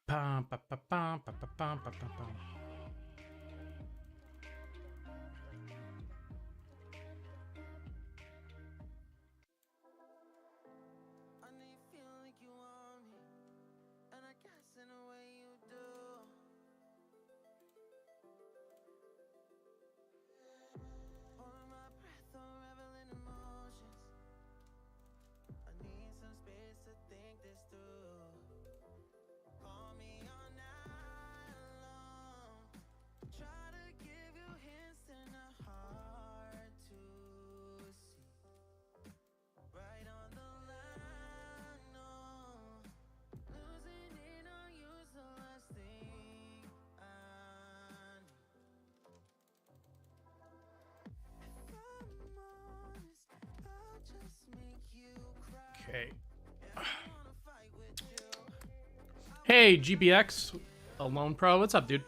Pam, pa, pa, pam, pa, pa, pam, pa, pa, pam. I know you feel like you want me, and I guess in a way you do. Holding my breath, unraveling emotions. I need some space to think this through. Call me all night long. Try to give you hints and a heart to see. Right on the line, no. Losing it on you's the last thing I need. If I'm honest, I'll just make you cry. Okay. I don't wanna fight with you. Hey, GBX, Alone Pro. What's up, dude?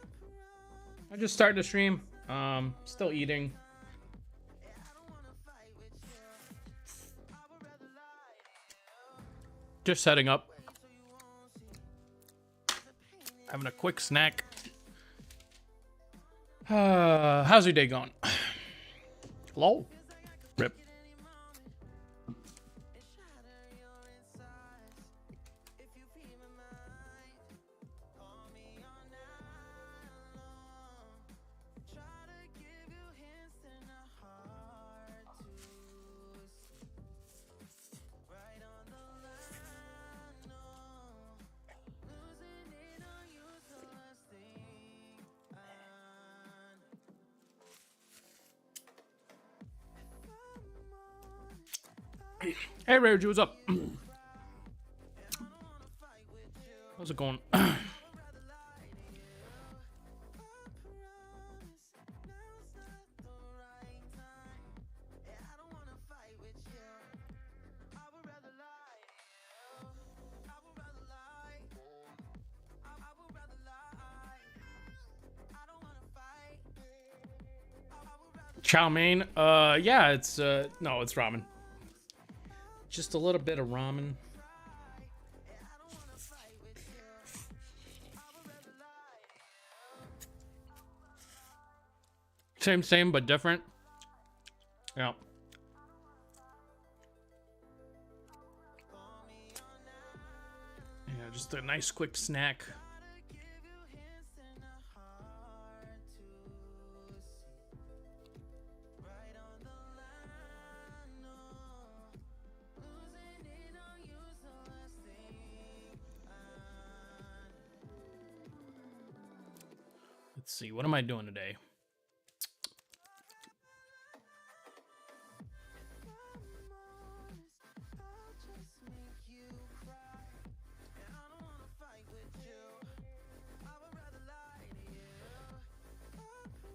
I just started to stream. Still eating. I don't wanna fight with you. I would rather lie to you. Just setting up. So you won't see the pain in Having a quick snack. How's your day going? Hello? Rip. and shatter your insides. If you feel my mind, call me all night long. Try to give you hints and a heart to see. Right on the line, no. Losing it on you's the last thing I need. If I'm honest, Hey, Rarity, what's up? I don't wanna fight with you. How's it going? I'd rather lie to you. I promise now's not the right time. I don't wanna fight with you. I would rather lie to you. I would rather lie. I would rather lie. I don't wanna fight. I would rather Chow mein. Yeah, it's no, it's ramen. Just a little bit of ramen. I don't wanna fight with you. I would rather lie to you. Same, but different. Yeah. Yeah, just a nice quick snack. Give you hints and a heart to see. Right on the line, no. Losing it on you's the last thing I need. Let's see, what am I doing today? I'll just make you cry. And I don't wanna fight with you. I would rather lie to you. I promise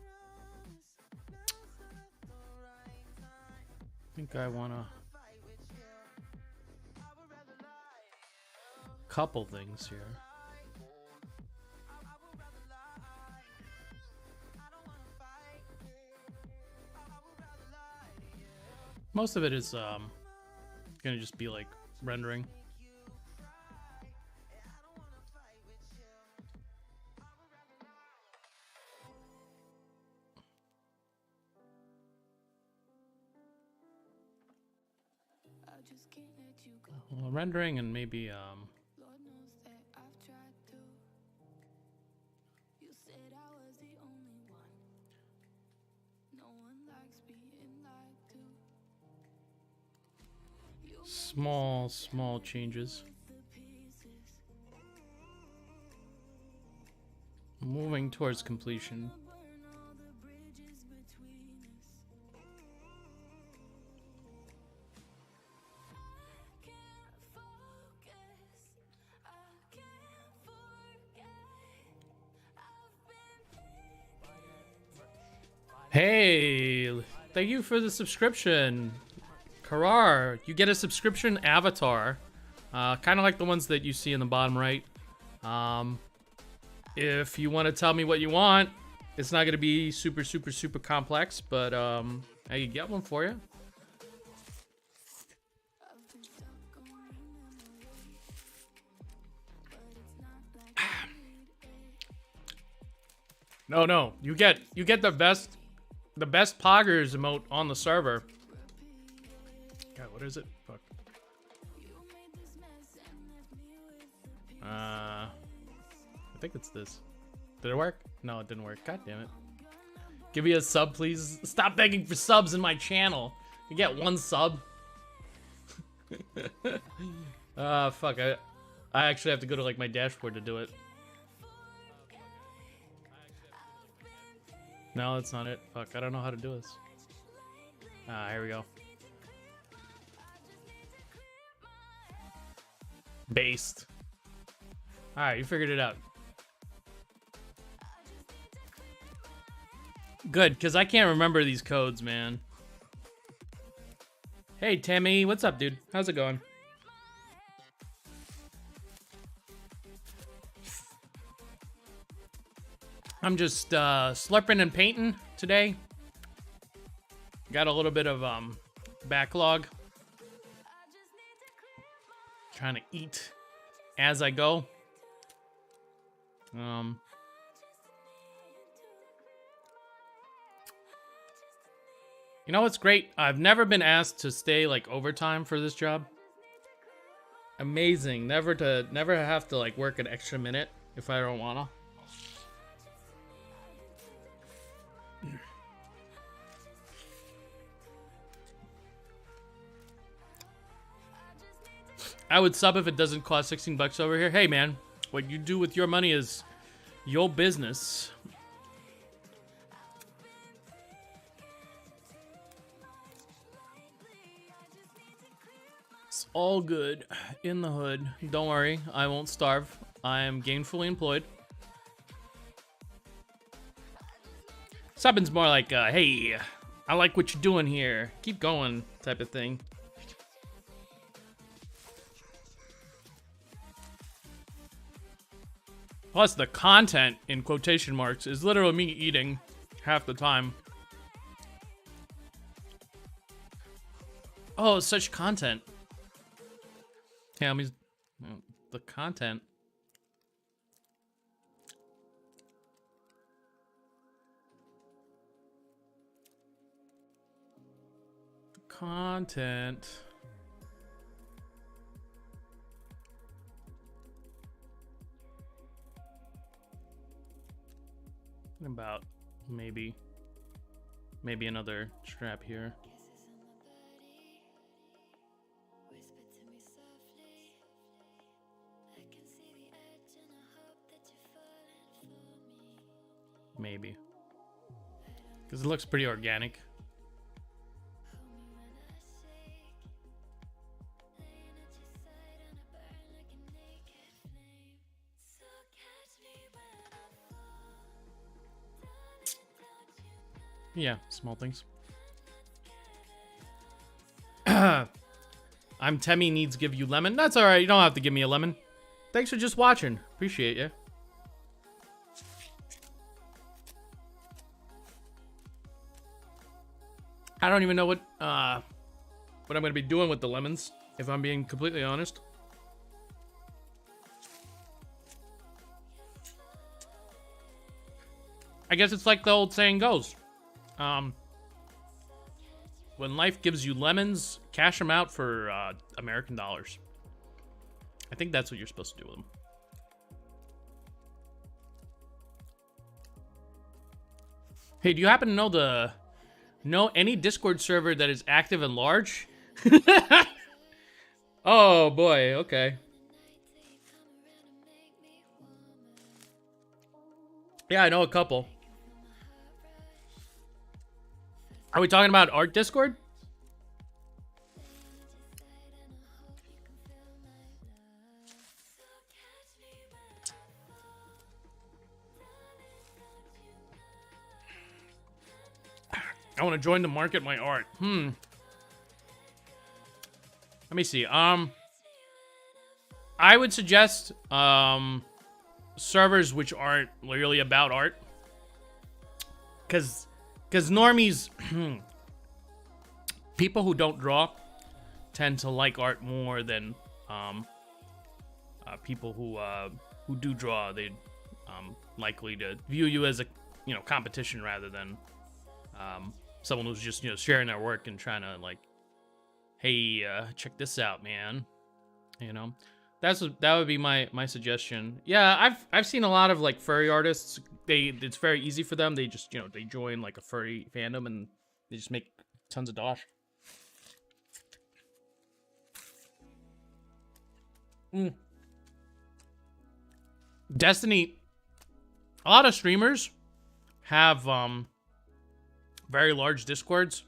now's not the right time. I think I wanna Fight with you. I would rather lie to you. couple things here. I would rather lie. I don't wanna fight. I would rather lie to you. Most of it is gonna just be like rendering. Make you cry. I don't wanna fight with you. I would rather lie. I just can't let you go. Well, rendering and maybe Lord knows that I've tried to. You said I was the only one. No one likes being lied to. You small changes. the pieces. Moving towards completion. Burn all the bridges between us. I can't focus. I can't forget. I've been Hey, thank you for the subscription. Karar, you get a subscription avatar. Kind of like the ones that you see in the bottom right. If you want to tell me what you want, it's not going to be super complex, but I can get one for you. stuck on your memory. But it's not like No, no. You get the best poggers emote on the server. God, what is it? Fuck. I think it's this. Did it work? No, it didn't work. God damn it. Give me a sub, please. Stop begging for subs in my channel. You get one sub. Fuck. I actually have to go to like my dashboard to do it. No, that's not it. Fuck, I don't know how to do this. Here we go. Based. Alright, you figured it out. Good, because I can't remember these codes, man. Hey, Tammy, what's up, dude? How's it going? I'm just slurping and painting today. Got a little bit of backlog. Trying to eat as I go. You know what's great? I've never been asked to stay like overtime for this job. Amazing. Never have to like work an extra minute if I don't wanna. I would sub if it doesn't cost 16 bucks over here. Hey man, what you do with your money is your business. It's all good in the hood. Don't worry, I won't starve. I am gainfully employed. Subbing's more like, hey, I like what you're doing here. Keep going type of thing. Plus, the content, in quotation marks, is literally me eating half the time. Oh, such content. Yeah, I mean, the content. Content. About maybe another strap here. Maybe. Because it looks pretty organic. Yeah, small things. I'm Temmie needs give you lemon. That's alright, you don't have to give me a lemon. Thanks for just watching. Appreciate you. I don't even know what I'm gonna be doing with the lemons, if I'm being completely honest. I guess it's like the old saying goes. When life gives you lemons, cash them out for American dollars. I think that's what you're supposed to do with them. Hey, do you happen to know any Discord server that is active and large? Oh boy, okay. Yeah, I know a couple. Are we talking about Art Discord? I want to join to market my art. Let me see. I would suggest servers which aren't really about art. Because normies, people who don't draw tend to like art more than people who do draw. They're likely to view you as competition rather than someone who's just sharing their work and trying to like, hey, check this out, man. That would be my suggestion. Yeah, I've seen a lot of like furry artists. It's very easy for them. They just they join like a furry fandom and they just make tons of dosh. Destiny. A lot of streamers have very large discords.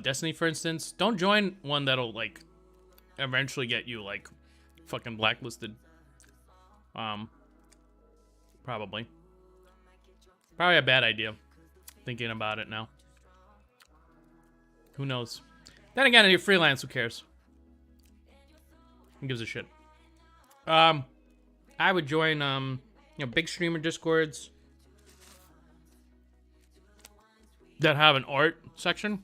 Destiny, for instance, don't join one that'll like eventually get you like fucking blacklisted. Probably a bad idea. Thinking about it now. Who knows? Then again, if you're freelance, who cares? Who gives a shit? I would join big streamer discords that have an art section.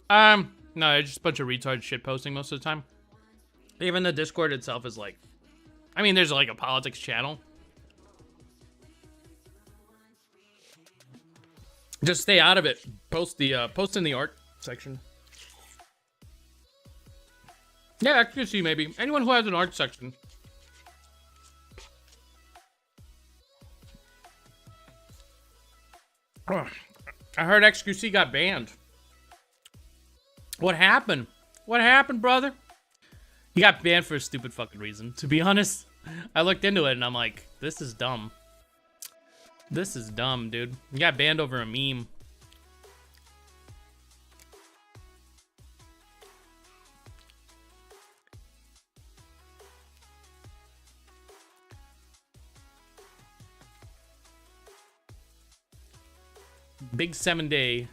No, it's just a bunch of retarded shit posting most of the time. Even the Discord itself is like, I mean, there's like a politics channel. Just stay out of it. Post in the art section. Yeah, XQC maybe. Anyone who has an art section. I heard XQC got banned. What happened? What happened, brother? He got banned for a stupid fucking reason. To be honest, I looked into it and I'm like, this is dumb. This is dumb, dude. He got banned over a meme. Big 7-day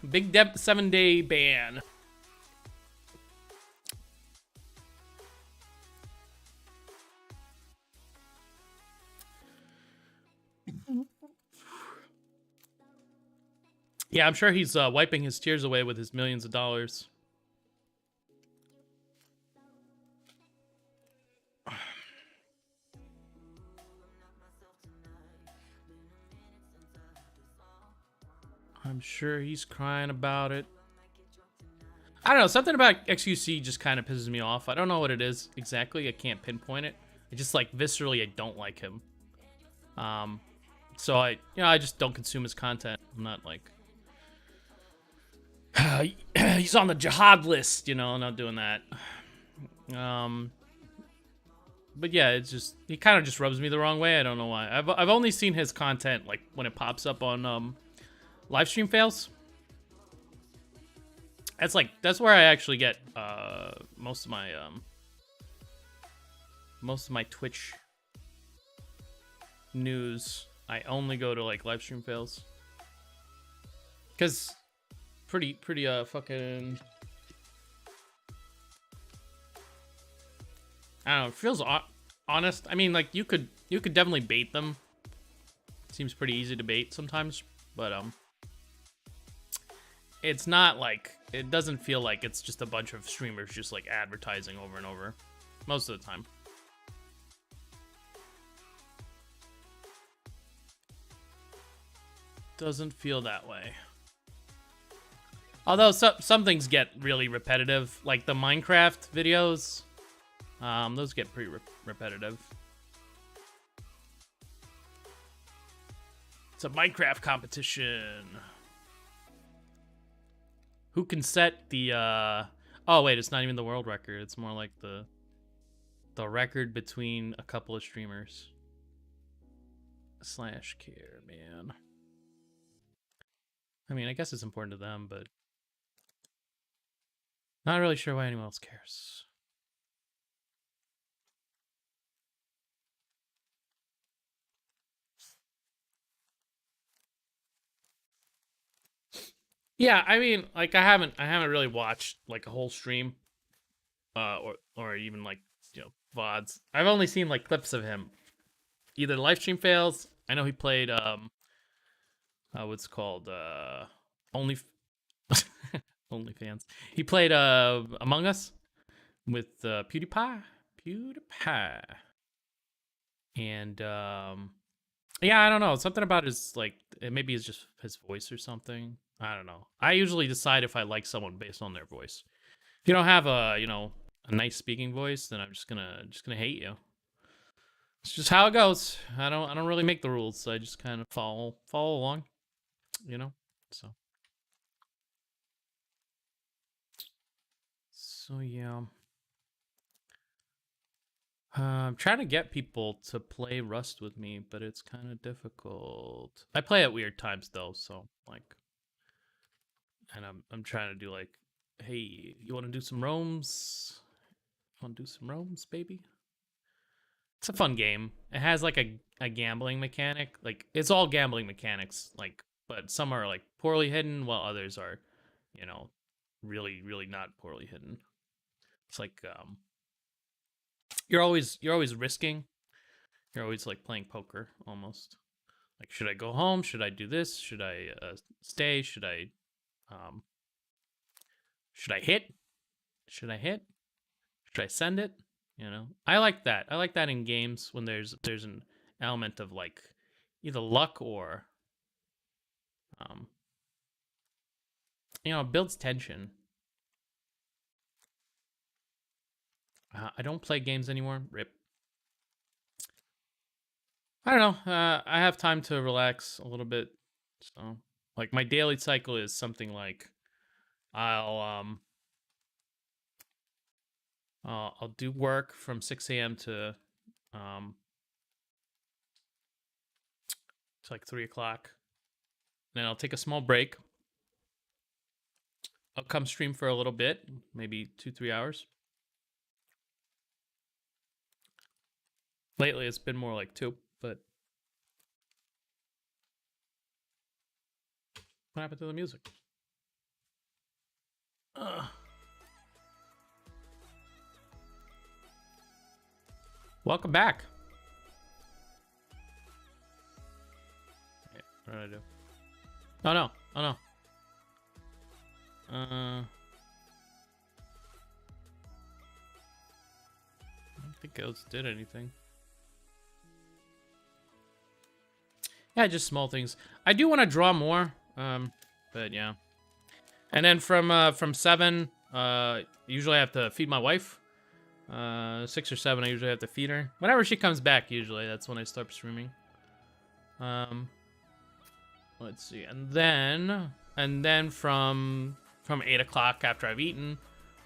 ban. Yeah, I'm sure he's wiping his tears away with his millions of dollars. I'm sure he's crying about it. I don't know, something about XQC just kind of pisses me off. I don't know what it is exactly. I can't pinpoint it. I just like viscerally, I don't like him. So I just don't consume his content. I'm not like he's on the jihad list, not doing that. But yeah, it's just he kind of just rubs me the wrong way. I don't know why. I've only seen his content like when it pops up on live stream fails. That's where I actually get most of my Twitch news. I only go to like live stream fails. Cause pretty fucking, I don't know, it feels honest. I mean, like you could definitely bait them. It seems pretty easy to bait sometimes, but it's not like, it doesn't feel like it's just a bunch of streamers just like advertising over and over most of the time. Doesn't feel that way. Although some things get really repetitive, like the Minecraft videos, those get pretty repetitive. It's a Minecraft competition. Who can set the oh wait, it's not even the world record. It's more like the record between a couple of streamers. /care, man. I mean, I guess it's important to them, but not really sure why anyone else cares. Yeah, I mean, like I haven't really watched like a whole stream, or even like VODs. I've only seen like clips of him, either live stream fails. I know he played what's called OnlyFans. He played Among Us with PewDiePie, and Yeah, I don't know. Something about his like maybe it's just his voice or something. I don't know. I usually decide if I like someone based on their voice. If you don't have a a nice speaking voice, then I'm just gonna hate you. It's just how it goes. I don't really make the rules. So I just kind of follow along, you know. So yeah. I'm trying to get people to play Rust with me, but it's kind of difficult. I play at weird times though, so like, and I'm trying to do like, hey, you want to do some roams? Want to do some roams, baby? It's a fun game. It has like a gambling mechanic. Like it's all gambling mechanics. Like, but some are like poorly hidden, while others are, you know, really not poorly hidden. It's like you're always risking. You're always like playing poker almost. Like, should I go home? Should I do this? Should I stay? Um should I hit? Should I hit? Should I send it? You know, I like that. I like that in games when there's an element of like either luck or it builds tension. I don't play games anymore. Rip. I don't know. I have time to relax a little bit. So, like my daily cycle is something like I'll do work from 6 a.m. Um to like 3 o'clock. Then I'll take a small break. I'll come stream for a little bit, maybe 2-3 hours. Lately, it's been more like 2, but what happened to the music? Welcome back. Wait, what did I do? Oh no! Oh no! I don't think Ghost did anything. Yeah, just small things. I do want to draw more, but yeah. And then from 7, usually I have to feed my wife. 6 or 7, I usually have to feed her. Whenever she comes back, usually that's when I start streaming. Let's see, and then from 8 o'clock after I've eaten,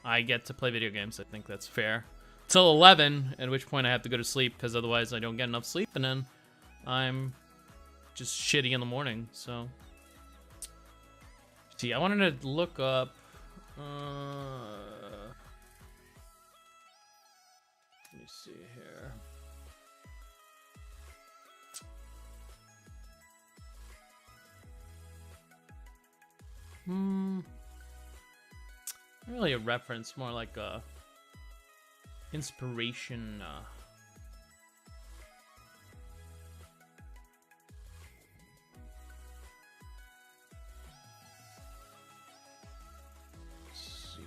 I get to play video games. I think that's fair. Till 11, at which point I have to go to sleep because otherwise I don't get enough sleep, and then I'm just shitty in the morning. So, see, I wanted to look up. Let me see here. Not really a reference, more like a inspiration. Let's see.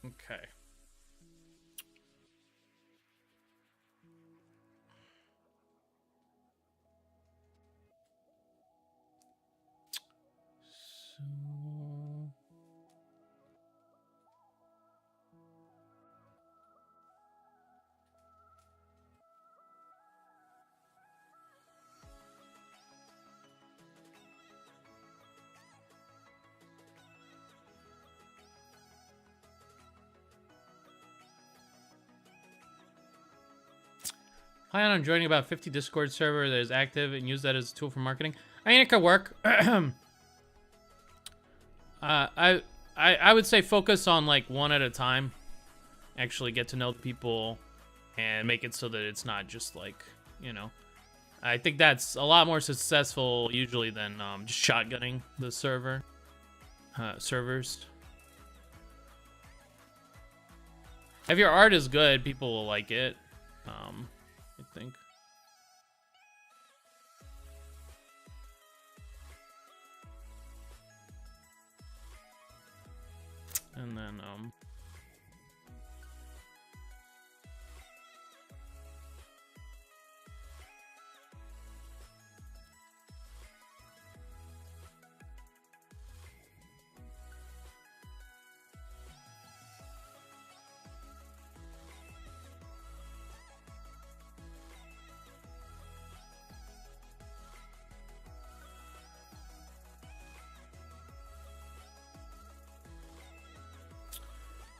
Okay. So plan on joining about 50 Discord server that is active and use that as a tool for marketing. I mean, it could work. I would say focus on like one at a time. Actually get to know the people and make it so that it's not just like, I think that's a lot more successful usually than just shotgunning the servers. If your art is good, people will like it. I think. And then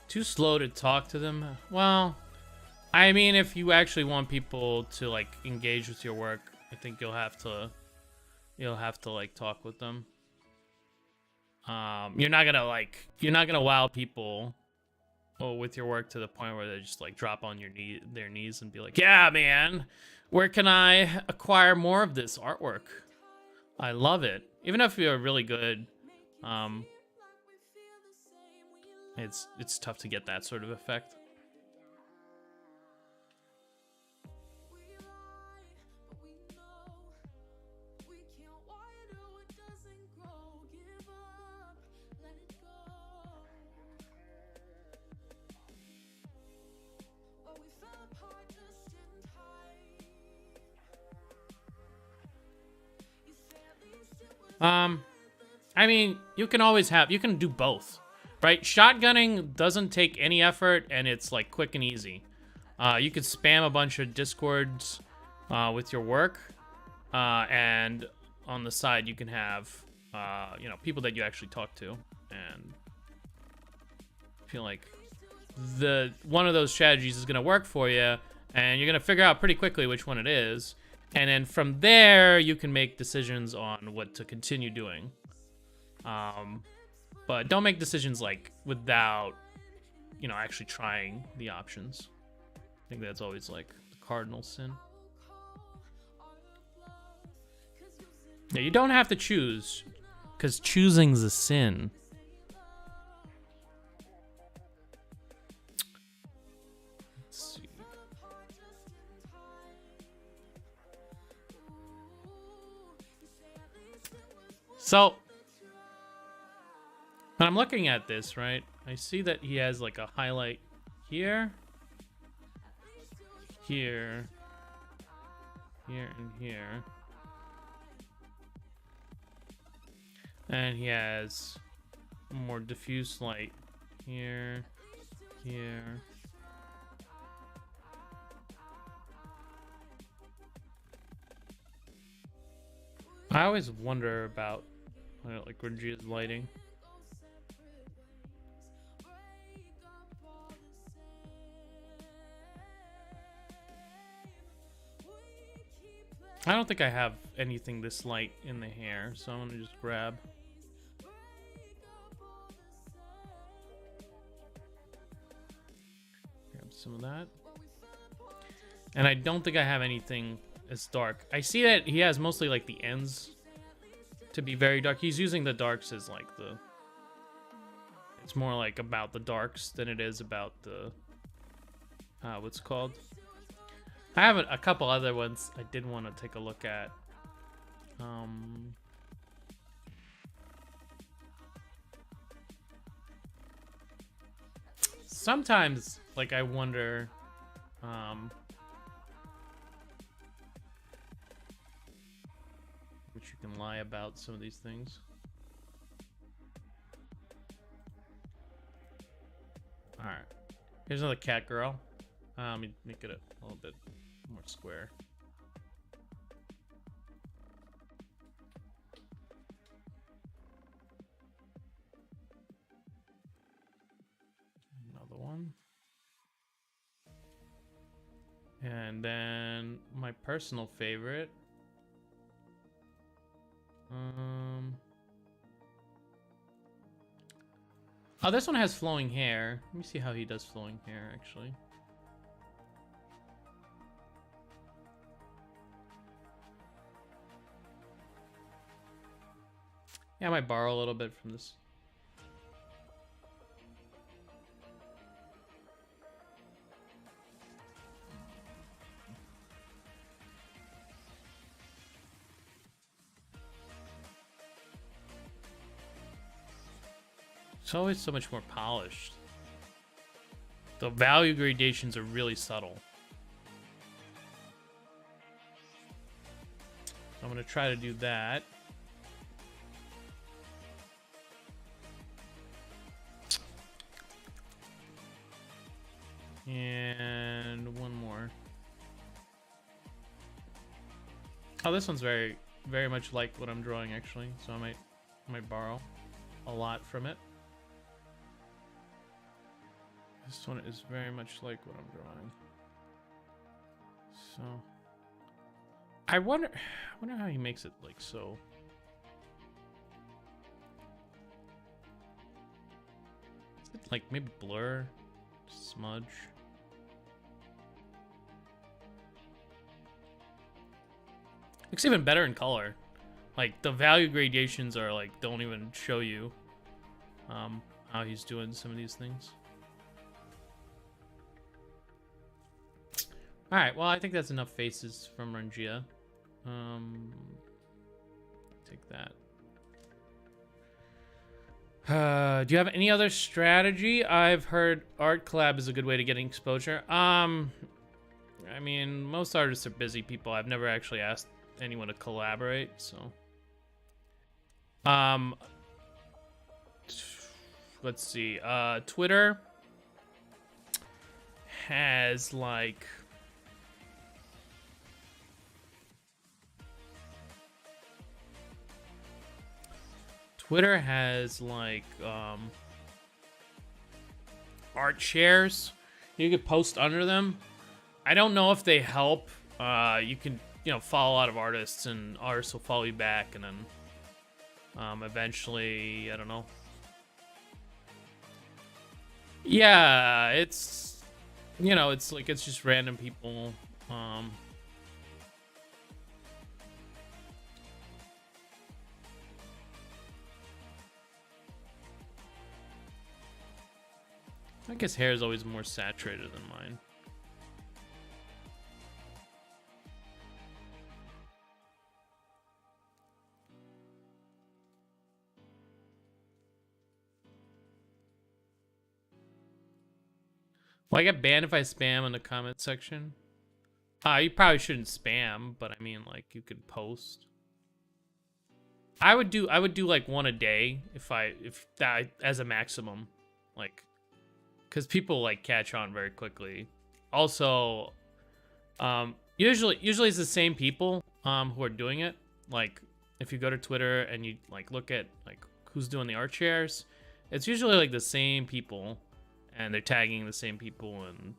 too slow to talk to them. Well, I mean, if you actually want people to like engage with your work, I think you'll have to like talk with them. You're not gonna wow people with your work to the point where they just like drop on their knees and be like, yeah, man, where can I acquire more of this artwork? I love it. Even if you're really good, it's tough to get that sort of effect. I mean, you can do both, right? Shotgunning doesn't take any effort and it's like quick and easy. You could spam a bunch of discords with your work, and on the side you can have people that you actually talk to, and I feel like one of those strategies is going to work for you, and you're going to figure out pretty quickly which one it is. And then from there, you can make decisions on what to continue doing. But don't make decisions like without, actually trying the options. I think that's always like the cardinal sin. Yeah, you don't have to choose, because choosing's a sin. Let's see. So, when I'm looking at this, right, I see that he has like a highlight here, here, here, and here. And he has a more diffuse light here, here. I always wonder about like Reggia's lighting. I don't think I have anything this light in the hair, so I'm gonna just grab some of that. And I don't think I have anything as dark. I see that he has mostly like the ends to be very dark. He's using the darks as like it's more like about the darks than it is about the what's it called? I have a couple other ones I did want to take a look at. Sometimes, like, I wonder, which you can lie about some of these things. All right, here's another cat girl. Let me make it a little bit more square. Another one. And then my personal favorite. Oh, this one has flowing hair. Let me see how he does flowing hair, actually. Yeah, I might borrow a little bit from this. It's always so much more polished. The value gradations are really subtle. I'm gonna try to do that. And one more. Oh, this one's very much like what I'm drawing actually, so I might borrow a lot from it. This one is very much like what I'm drawing. So I wonder how he makes it like so. Is it like maybe blur, smudge? Looks even better in color. Like the value gradations are like don't even show you how he's doing some of these things. All right, well I think that's enough faces from Rangia. Take that. Do you have any other strategy? I've heard art collab is a good way to get exposure. I mean, most artists are busy people. I've never actually asked anyone to collaborate, so let's see. Twitter has like art shares. You could post under them. I don't know if they help. You can, follow a lot of artists, and artists will follow you back, and then eventually, I don't know. Yeah, it's it's just random people. I guess hair is always more saturated than mine. Well, I get banned if I spam in the comment section. You probably shouldn't spam, but I mean, like, you could post. I would do like one a day if that as a maximum, like, because people like catch on very quickly. Also, usually it's the same people who are doing it. Like, if you go to Twitter and you like look at like who's doing the art shares, it's usually like the same people. And they're tagging the same people, and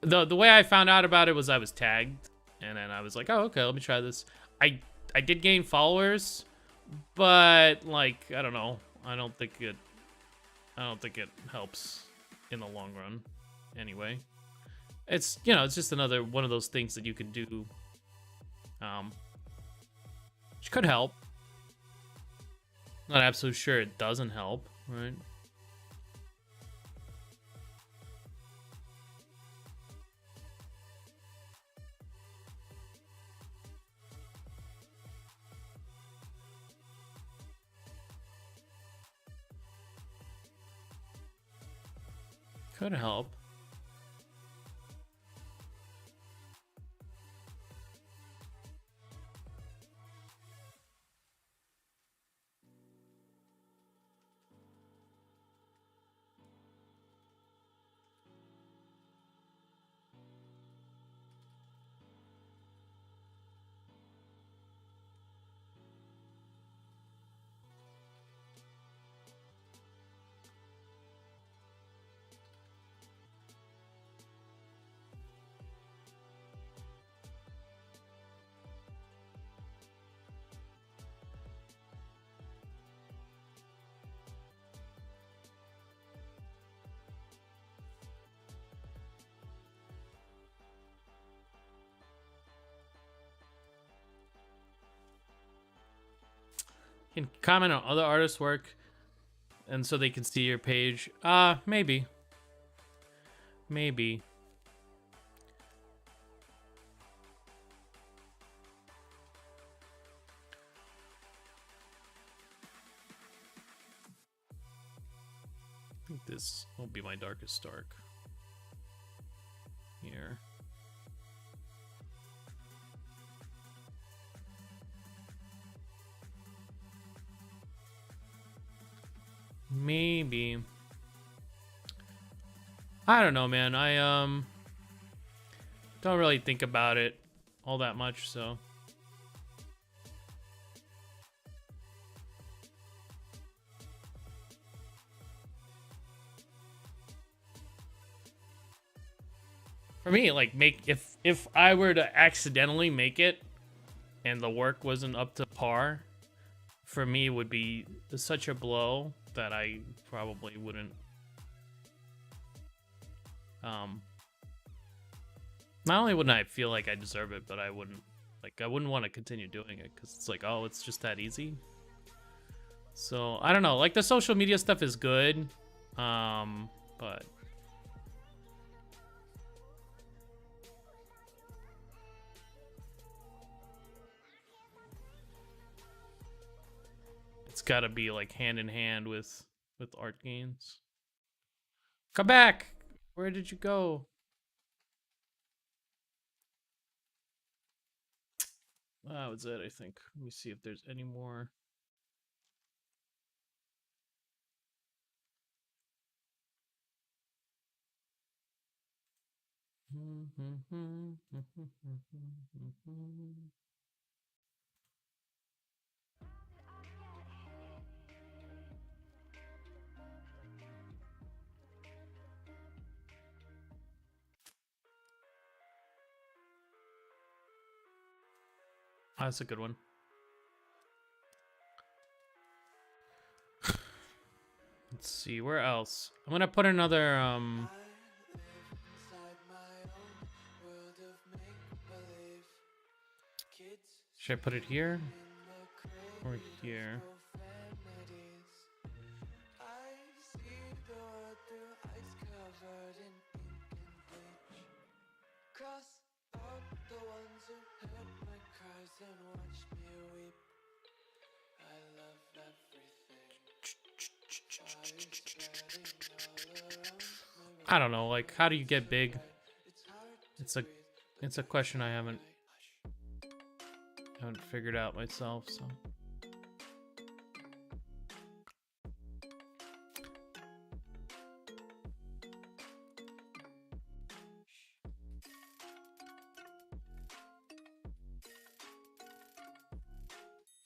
the way I found out about it was I was tagged, and then I was like, oh, okay, let me try this. I did gain followers, but like I don't know, I don't think it helps in the long run. Anyway, it's it's just another one of those things that you could do, which could help. Not absolutely sure it doesn't help, right? Could help. You can comment on other artists' work, and so they can see your page. Maybe. Maybe. think this will be my darkest dark. Here. Maybe. I don't know, man. I don't really think about it all that much, so. For me, like, if I were to accidentally make it and the work wasn't up to par, for me it would be such a blow that I probably wouldn't not only wouldn't I feel like I deserve it, but I wouldn't want to continue doing it because it's like, oh, it's just that easy. So I don't know, like the social media stuff is good, but it's got to be like hand in hand with art gains. Come back. Where did you go? That was it, I think. Let me see if there's any more. Oh, that's a good one. Let's see, where else? I'm gonna put another should I put it here or here? I don't know, like, how do you get big? It's a question I haven't figured out myself, so.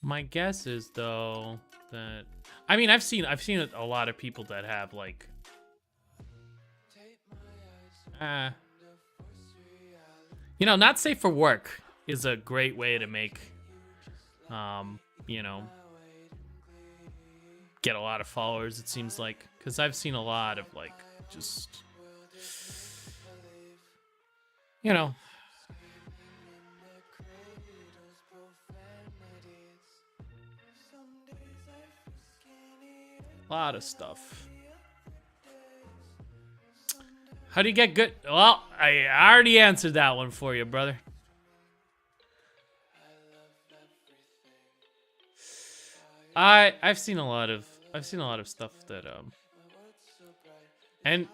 My guess is though that I mean I've seen a lot of people that have like you know, not safe for work is a great way to make you know, get a lot of followers, it seems like, because I've seen a lot of like just, you know, a lot of stuff. How do you get good? Well, I already answered that one for you, brother. I've seen a lot of stuff that and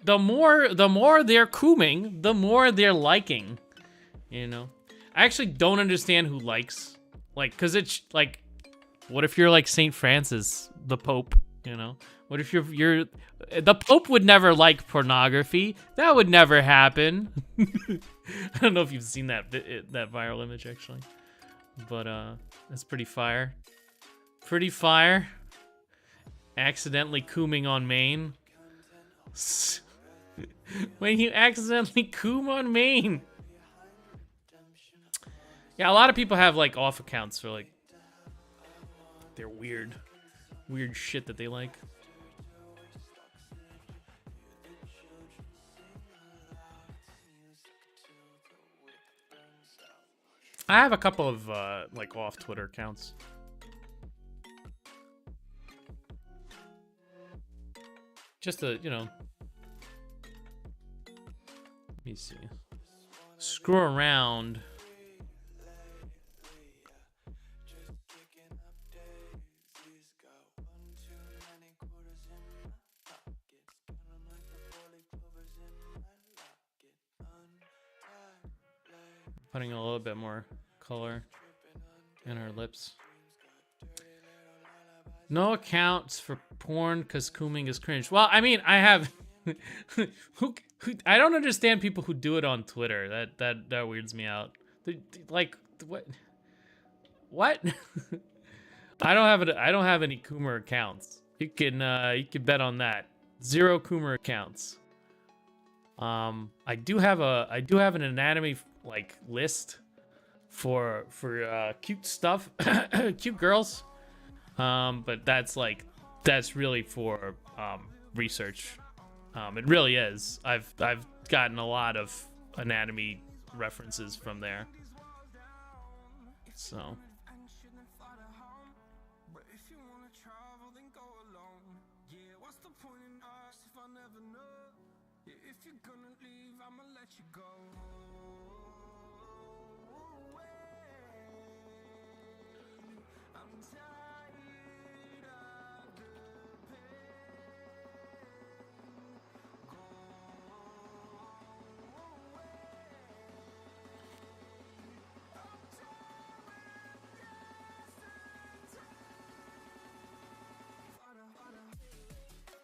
the more they're cooming, the more they're liking, you know. I actually don't understand who likes, like, cause it's like, what if you're like Saint Francis, the Pope, you know? What if you're the Pope would never like pornography? That would never happen. I don't know if you've seen that viral image actually, but that's pretty fire. Pretty fire. Accidentally cooming on Maine. When you accidentally coom on Maine. Yeah, a lot of people have like off accounts for like their weird shit that they like. I have a couple of like off Twitter accounts. Just to, you know, let me see. Screw around. Putting a little bit more color in her lips. No accounts for porn because cooming is cringe. Well, I mean, I have. who I don't understand people who do it on Twitter. That weirds me out. Like what? What? I don't have any Coomer accounts. You can bet on that. 0 Coomer accounts. I do have an anatomy like list for cute stuff, cute girls. But that's really for research. It really is. I've gotten a lot of anatomy references from there. So.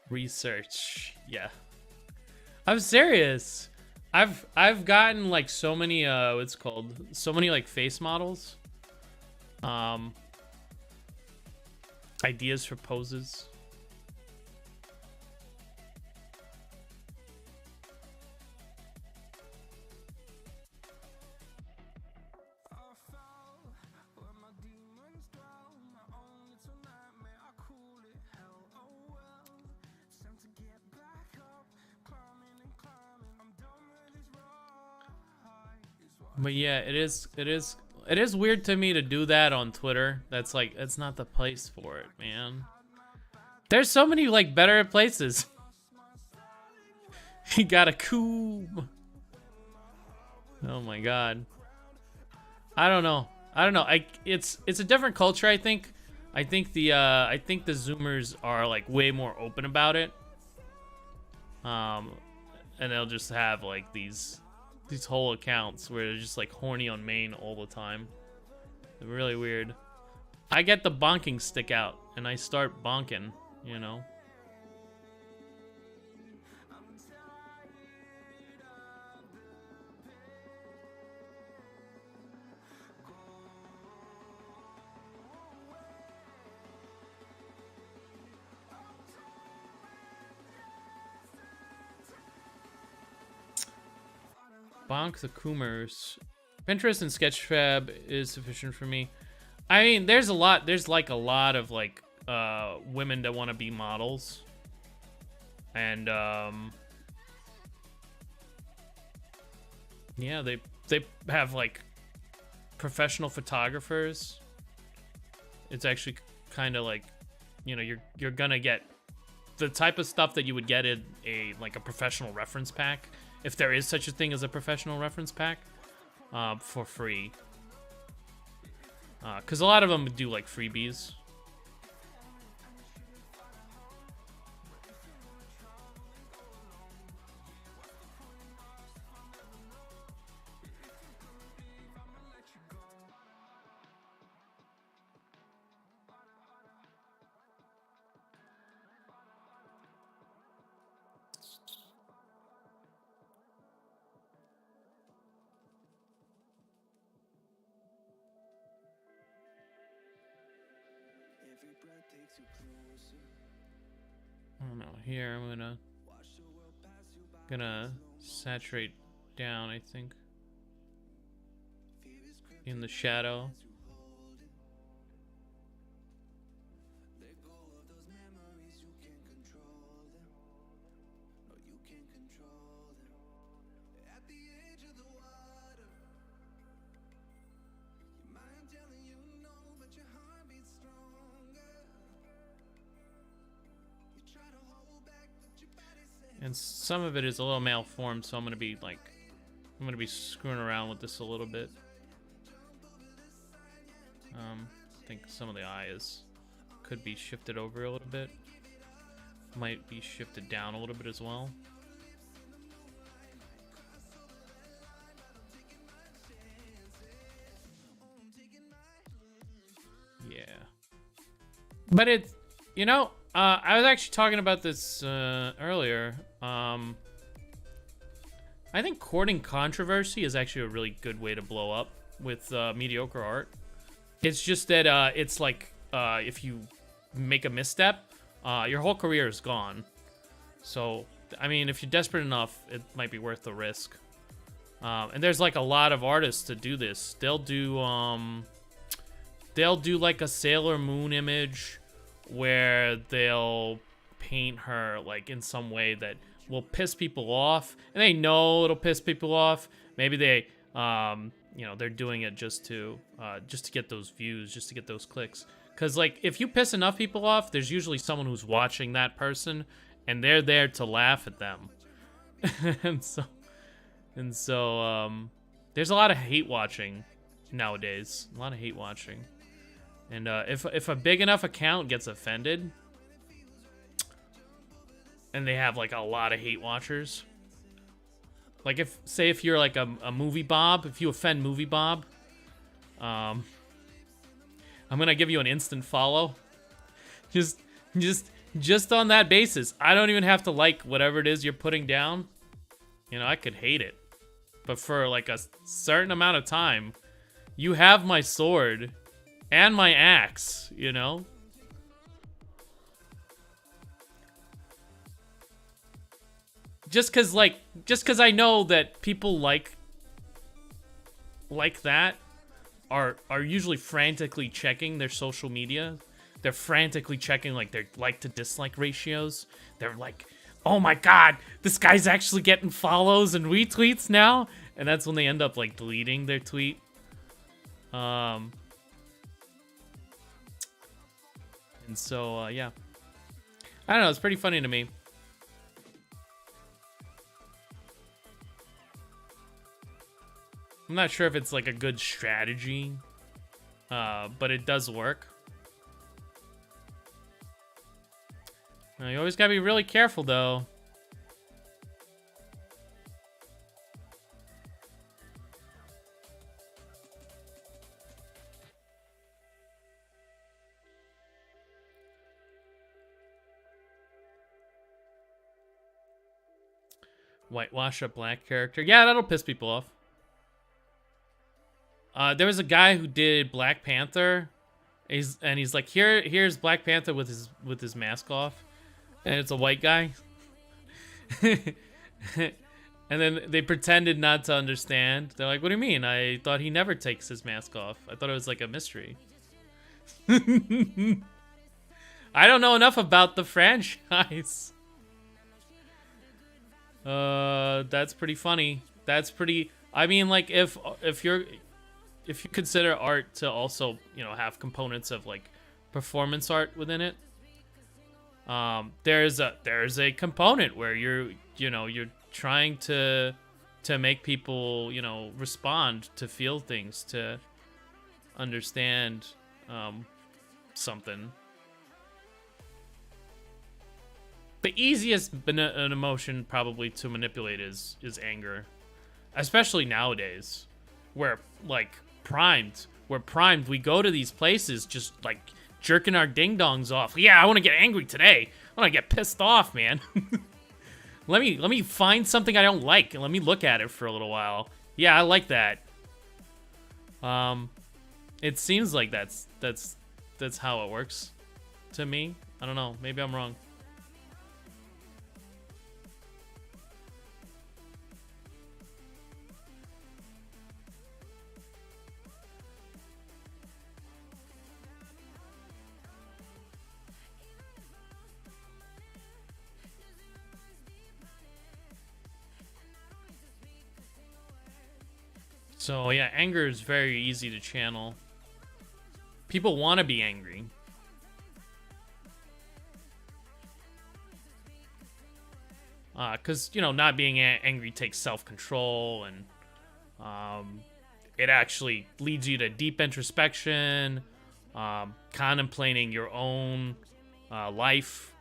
Research, yeah. I'm serious. I've gotten like so many what's it called? So many like face models. Ideas for poses. But yeah, it is weird to me to do that on Twitter. That's like, it's not the place for it, man. There's so many like better places. He got a coom. Oh my god. I don't know. It's a different culture, I think. I think the Zoomers are like way more open about it. And they'll just have like these whole accounts where they're just like horny on main all the time. They're really weird. I get the bonking stick out and I start bonking, you know. Bonk the Coomers. Pinterest and Sketchfab is sufficient for me. I mean, there's like a lot of like women that want to be models. And yeah, they have like professional photographers. It's actually kind of like, you know, you're gonna get the type of stuff that you would get in a professional reference pack, if there is such a thing as a professional reference pack, for free. Because a lot of them do like freebies. I don't know. Here, I'm gonna saturate down, I think, in the shadow. And some of it is a little malformed, so I'm gonna be screwing around with this a little bit. I think some of the eyes could be shifted over a little bit. Might be shifted down a little bit as well. But it's, you know, I was actually talking about this earlier. I think courting controversy is actually a really good way to blow up with mediocre art. It's just that it's like if you make a misstep, your whole career is gone. So, I mean, if you're desperate enough, it might be worth the risk. And there's like a lot of artists to do this. They'll do like a Sailor Moon image where they'll paint her like in some way that will piss people off, and they know it'll piss people off. Maybe they, you know, they're doing it just to get those views, just to get those clicks. Cause like if you piss enough people off, there's usually someone who's watching that person, and they're there to laugh at them. and so, there's a lot of hate watching nowadays. A lot of hate watching, and if a big enough account gets offended, and they have like a lot of hate watchers. Like if you're like a movie Bob, if you offend movie Bob, I'm gonna give you an instant follow. Just on that basis. I don't even have to like whatever it is you're putting down. You know, I could hate it. But for like a certain amount of time, you have my sword and my axe, you know? Just cause I know that people like that are usually frantically checking their social media. They're frantically checking like their like to dislike ratios. They're like, oh my god, this guy's actually getting follows and retweets now, and that's when they end up like deleting their tweet. And so yeah, I don't know. It's pretty funny to me. I'm not sure if it's like a good strategy, but it does work. Now, you always gotta be really careful, though. Whitewash a black character. Yeah, that'll piss people off. There was a guy who did Black Panther. He's like, here's Black Panther with his mask off, and it's a white guy. And then they pretended not to understand. They're like, what do you mean? I thought he never takes his mask off. I thought it was like a mystery. I don't know enough about the franchise. That's pretty funny. That's pretty. I mean, like if you consider art to also, you know, have components of like performance art within it, there's a component where you're trying to make people, you know, respond, to feel things, to understand something. The easiest an emotion probably to manipulate is anger, especially nowadays, where like we're primed. We go to these places just like jerking our ding dongs off. Yeah, I want to get angry today. I want to get pissed off, man. let me find something I don't like and let me look at it for a little while. Yeah, I like that. It seems like that's how it works to me. I don't know. Maybe I'm wrong. So yeah, anger is very easy to channel. People want to be angry. Because, you know, not being angry takes self-control, and it actually leads you to deep introspection, contemplating your own life,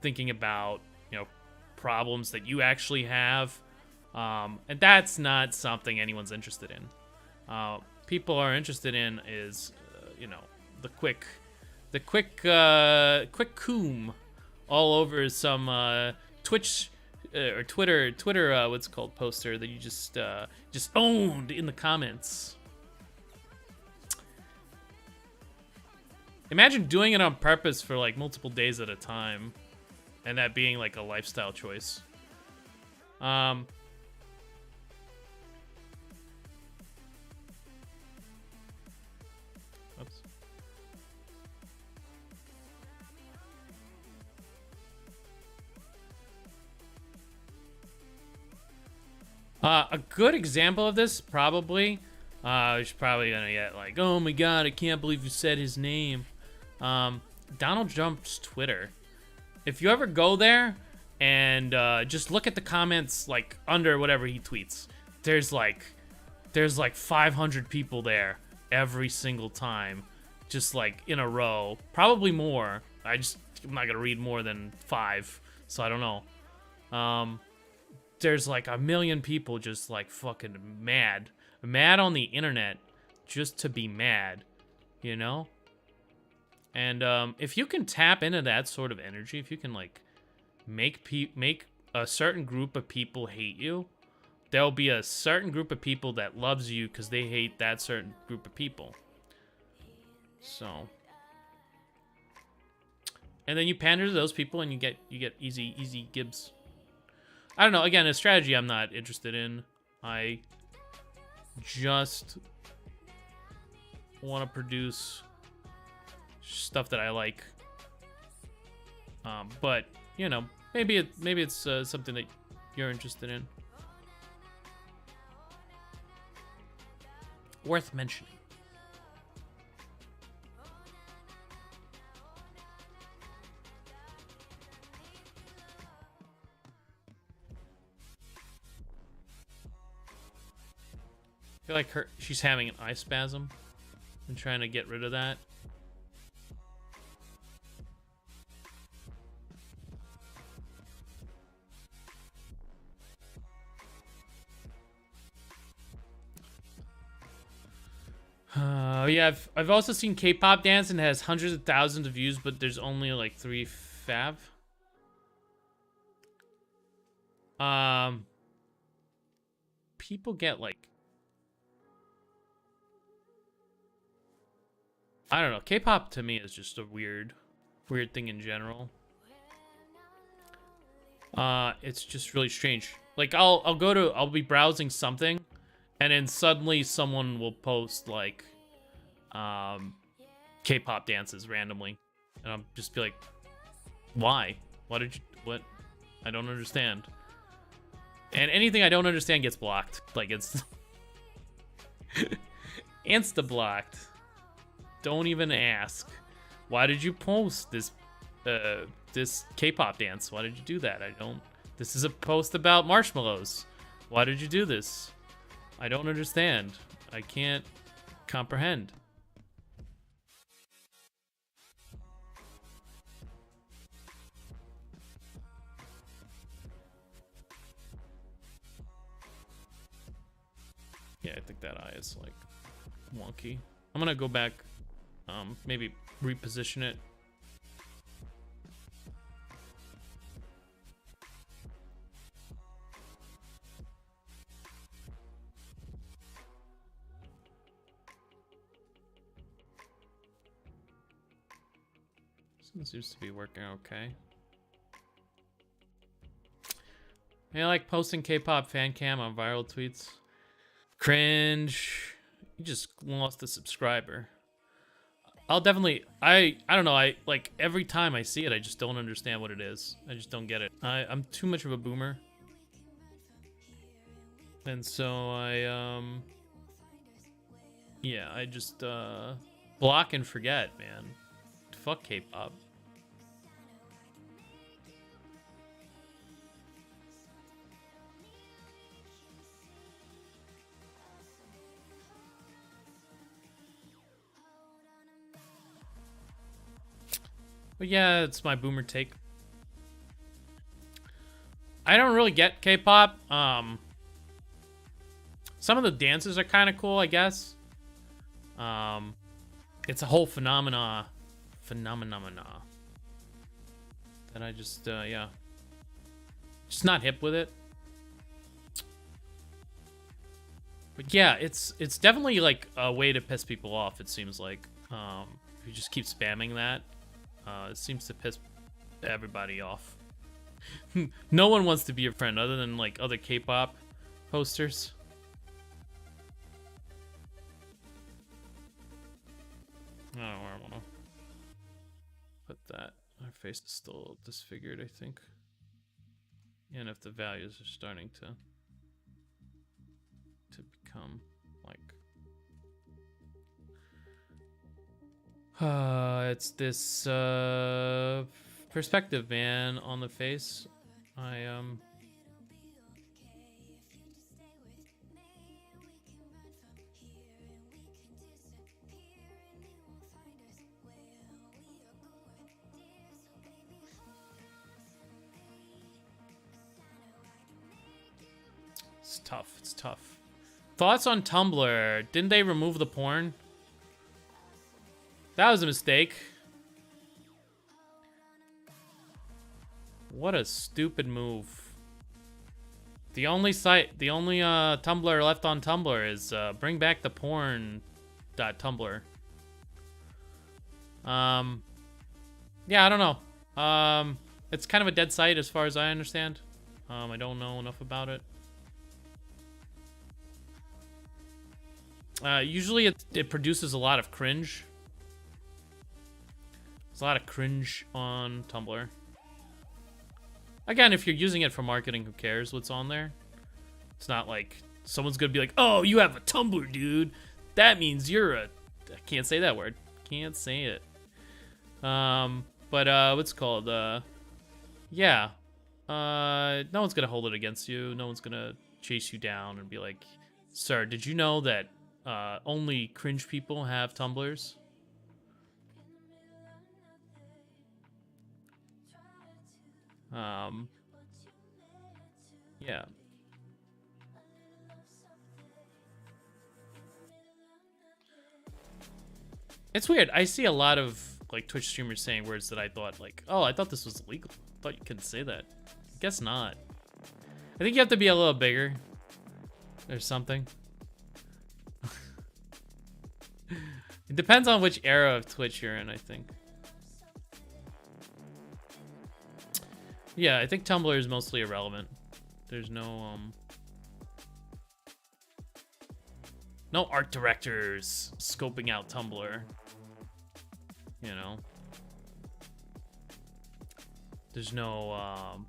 thinking about, you know, problems that you actually have. And that's not something anyone's interested in. People are interested in is, you know, the quick the quick coom all over some Twitch or Twitter what's it called, poster that you just owned in the comments. Imagine doing it on purpose for like multiple days at a time, and that being like a lifestyle choice. Oops. A good example of this, probably, is probably gonna get like, oh my god, I can't believe you said his name. Donald Trump's Twitter. If you ever go there and just look at the comments like under whatever he tweets, there's like 500 people there every single time, just like in a row, probably more. I'm not gonna read more than 5, so I don't know. There's like a million people just like fucking mad on the internet just to be mad, you know? And if you can tap into that sort of energy, if you can like make a certain group of people hate you, there'll be a certain group of people that loves you because they hate that certain group of people. So, and then you pander to those people and you get easy gibs. I don't know. Again, a strategy I'm not interested in. I just want to produce stuff that I like. But you know, maybe it's something that you're interested in. Worth mentioning. I feel like she's having an eye spasm. I'm trying to get rid of that. Yeah, I've also seen K-pop dance and it has hundreds of thousands of views, but there's only like 3 fav. People get like, I don't know. K-pop to me is just a weird thing in general. It's just really strange. Like I'll be browsing something, and then suddenly someone will post like, K-pop dances randomly, and I'll just be like, why? What? I don't understand. And anything I don't understand gets blocked. Like it's insta blocked. Don't even ask. Why did you post this K-pop dance? Why did you do that? This is a post about marshmallows. Why did you do this? I don't understand. I can't comprehend. Yeah, I think that eye is like wonky. I'm gonna go back, maybe reposition it. This seems to be working okay. I like posting K-pop fan cam on viral tweets. Cringe. You just lost a subscriber. I'll definitely, I don't know, I like every time I see it, I just don't understand what it is. I just don't get it. I'm too much of a boomer. And so yeah, I just block and forget, man. Fuck K-pop. But yeah, it's my boomer take. I don't really get K-pop. Some of the dances are kind of cool, I guess. It's a whole phenomena that I just yeah, just not hip with it. But yeah, it's definitely like a way to piss people off. It seems like if you just keep spamming that, it seems to piss everybody off. No one wants to be your friend other than like other K-pop posters. I don't know where I want to put that. Our face is still disfigured, I think. And if the values are starting to become like it's this perspective, man, on the face. It's tough. It's tough. Thoughts on Tumblr? Didn't they remove the porn? That was a mistake. What a stupid move. The only Tumblr left on Tumblr is bring back the porn.tumblr. Yeah, I don't know. It's kind of a dead site as far as I understand. I don't know enough about it. Usually it produces a lot of cringe. There's a lot of cringe on Tumblr. Again, if you're using it for marketing, who cares what's on there? It's not like someone's gonna be like, oh, you have a Tumblr, dude. That means you're a... I can't say that word. Can't say it. But what's it called? Yeah. No one's gonna hold it against you. No one's gonna chase you down and be like, sir, did you know that only cringe people have Tumblrs? Yeah. It's weird. I see a lot of like Twitch streamers saying words that I thought like, oh, I thought this was illegal. I thought you couldn't say that. I guess not. I think you have to be a little bigger or something. It depends on which era of Twitch you're in, I think. Yeah, I think Tumblr is mostly irrelevant. There's no no art directors scoping out Tumblr. You know. There's no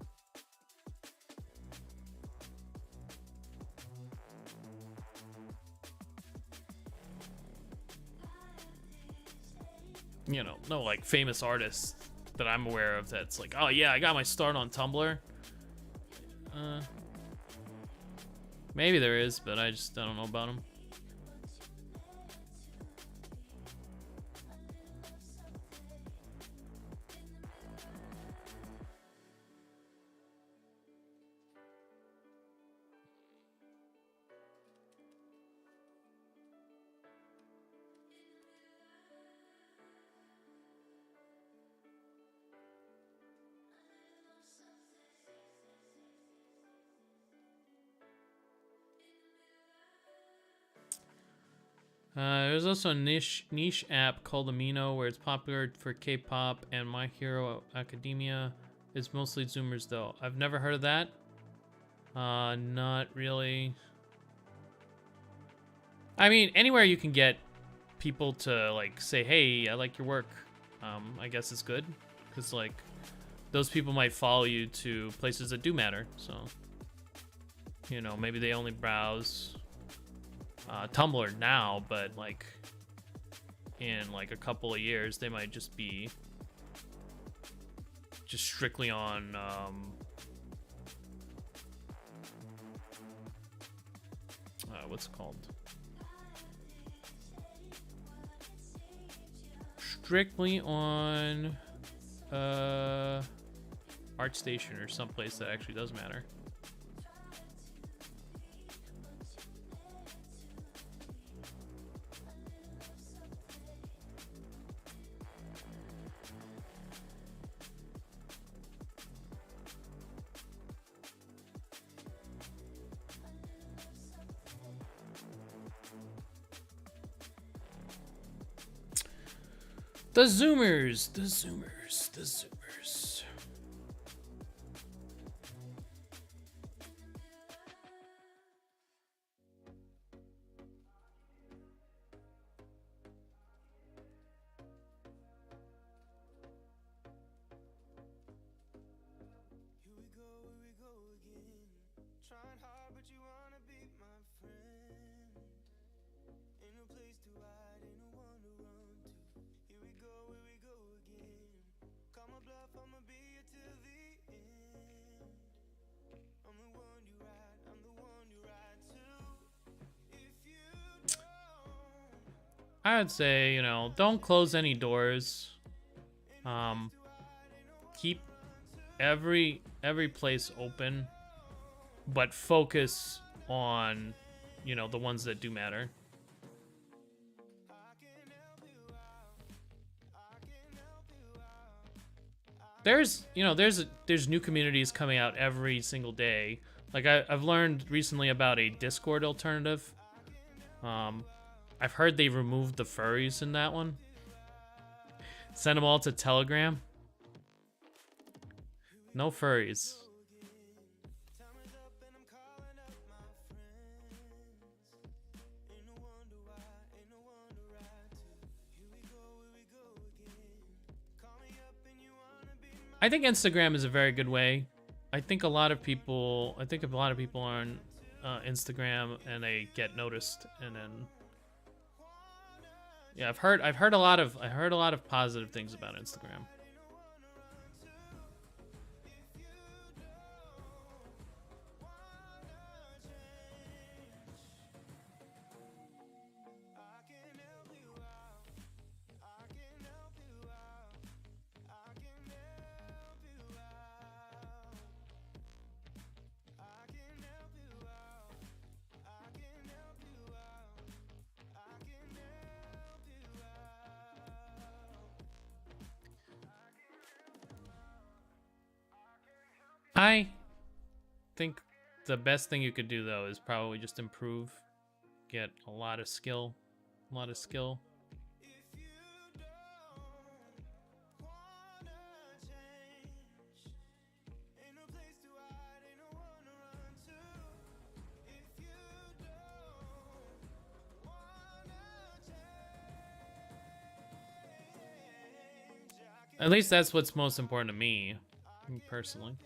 you know, no like famous artists that I'm aware of that's like, oh yeah, I got my start on Tumblr. Maybe there is, but I don't know about them. There's also a niche app called Amino where it's popular for K-pop, and My Hero Academia is mostly Zoomers though. I've never heard of that. Not really. I mean, anywhere you can get people to like say, hey, I like your work, I guess it's good, because like those people might follow you to places that do matter. So, you know, maybe they only browse Tumblr now, but like in like a couple of years they might just be just strictly on what's it called, strictly on ArtStation or someplace that actually does matter. The Zoomers, the Zoomers, the Zoomers. Here we go again. Trying hard, but you wanna be my friend. Ain't no place to hide, ain't no one to run to. Here we go again. Call my bluff, I'ma be here till the end. I'm the one you ride, I'm the one you ride to. If you don't, I would say, you know, don't close any doors. Keep every place open, but focus on, you know, the ones that do matter. There's, you know, there's new communities coming out every single day. Like I've learned recently about a Discord alternative. I've heard they removed the furries in that one. Send them all to Telegram. No furries. time is up and I'm calling up my friends. Ain't no one to hide, ain't no one to ride to. Here we go again. Call me up and you wanna be my I think Instagram is a very good way. I think a lot of people are on Instagram and they get noticed, and then yeah, I've heard a lot of positive things about Instagram. I think the best thing you could do though is probably just improve, get a lot of skill. Ain't no place to hide, ain't no one to run to. If you don't wanna change, At least that's what's most important to me, personally.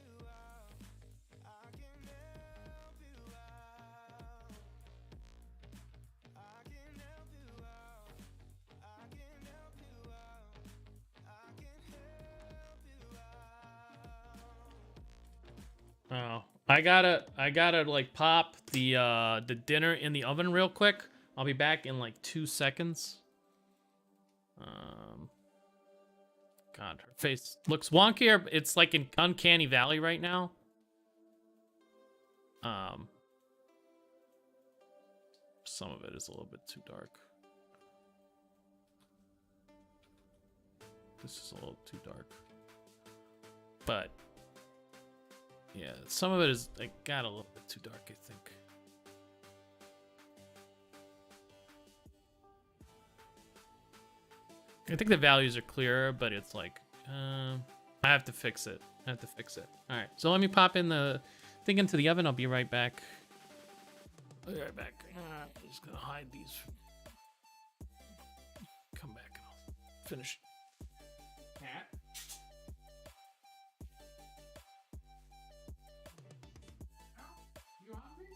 Oh, I gotta like pop the dinner in the oven real quick. I'll be back in like 2 seconds. God, her face looks wonky. It's like in Uncanny Valley right now. Some of it is a little bit too dark. This is a little too dark. But yeah, some of it is like got a little bit too dark, I think. I think the values are clearer, but it's like I have to fix it. All right, so let me pop in the thing into the oven. I'll be right back. I'm just gonna hide these. Come back and I'll finish. Cat. You hungry?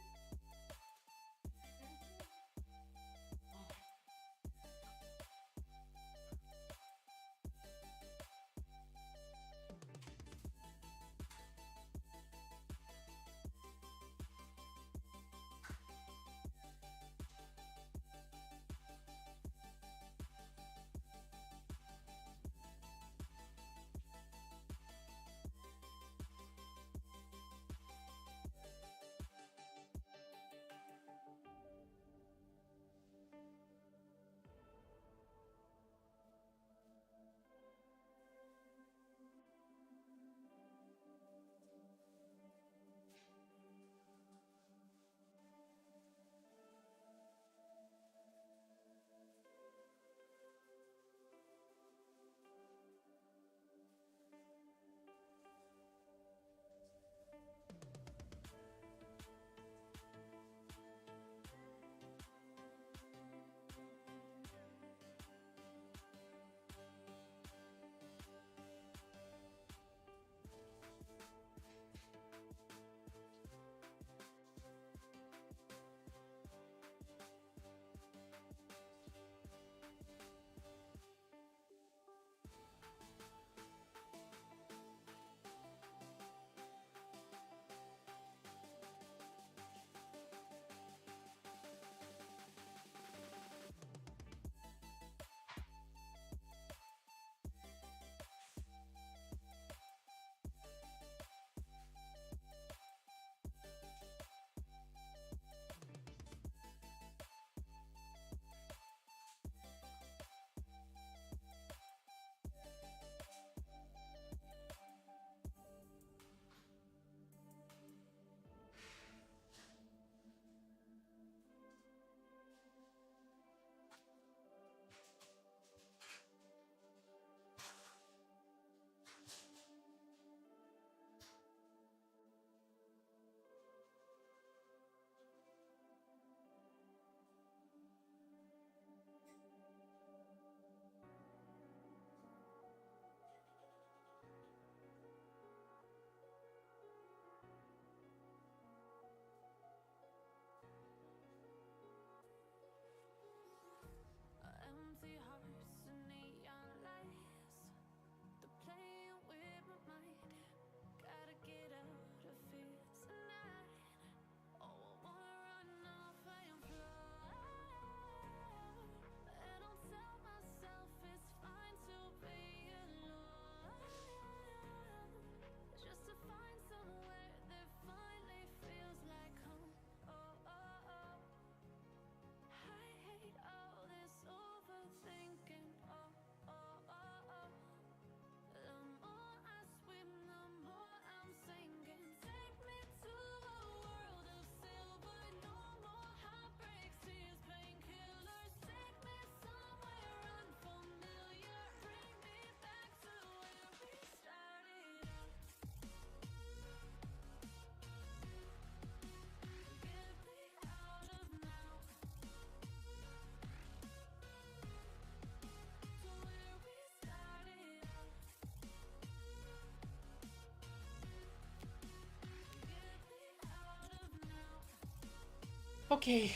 Okay.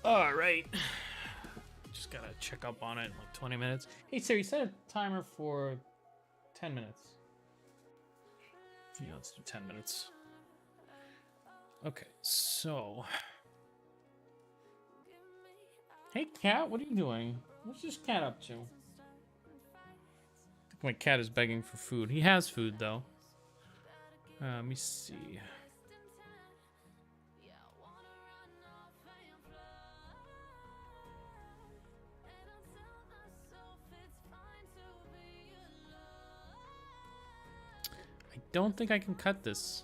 All right. Just gotta check up on it in like 20 minutes. Hey Siri, set a timer for 10 minutes. Yeah, let's do 10 minutes. Okay, so. Hey cat, what are you doing? What's this cat up to? I think my cat is begging for food. He has food though. Let me see. I don't think I can cut this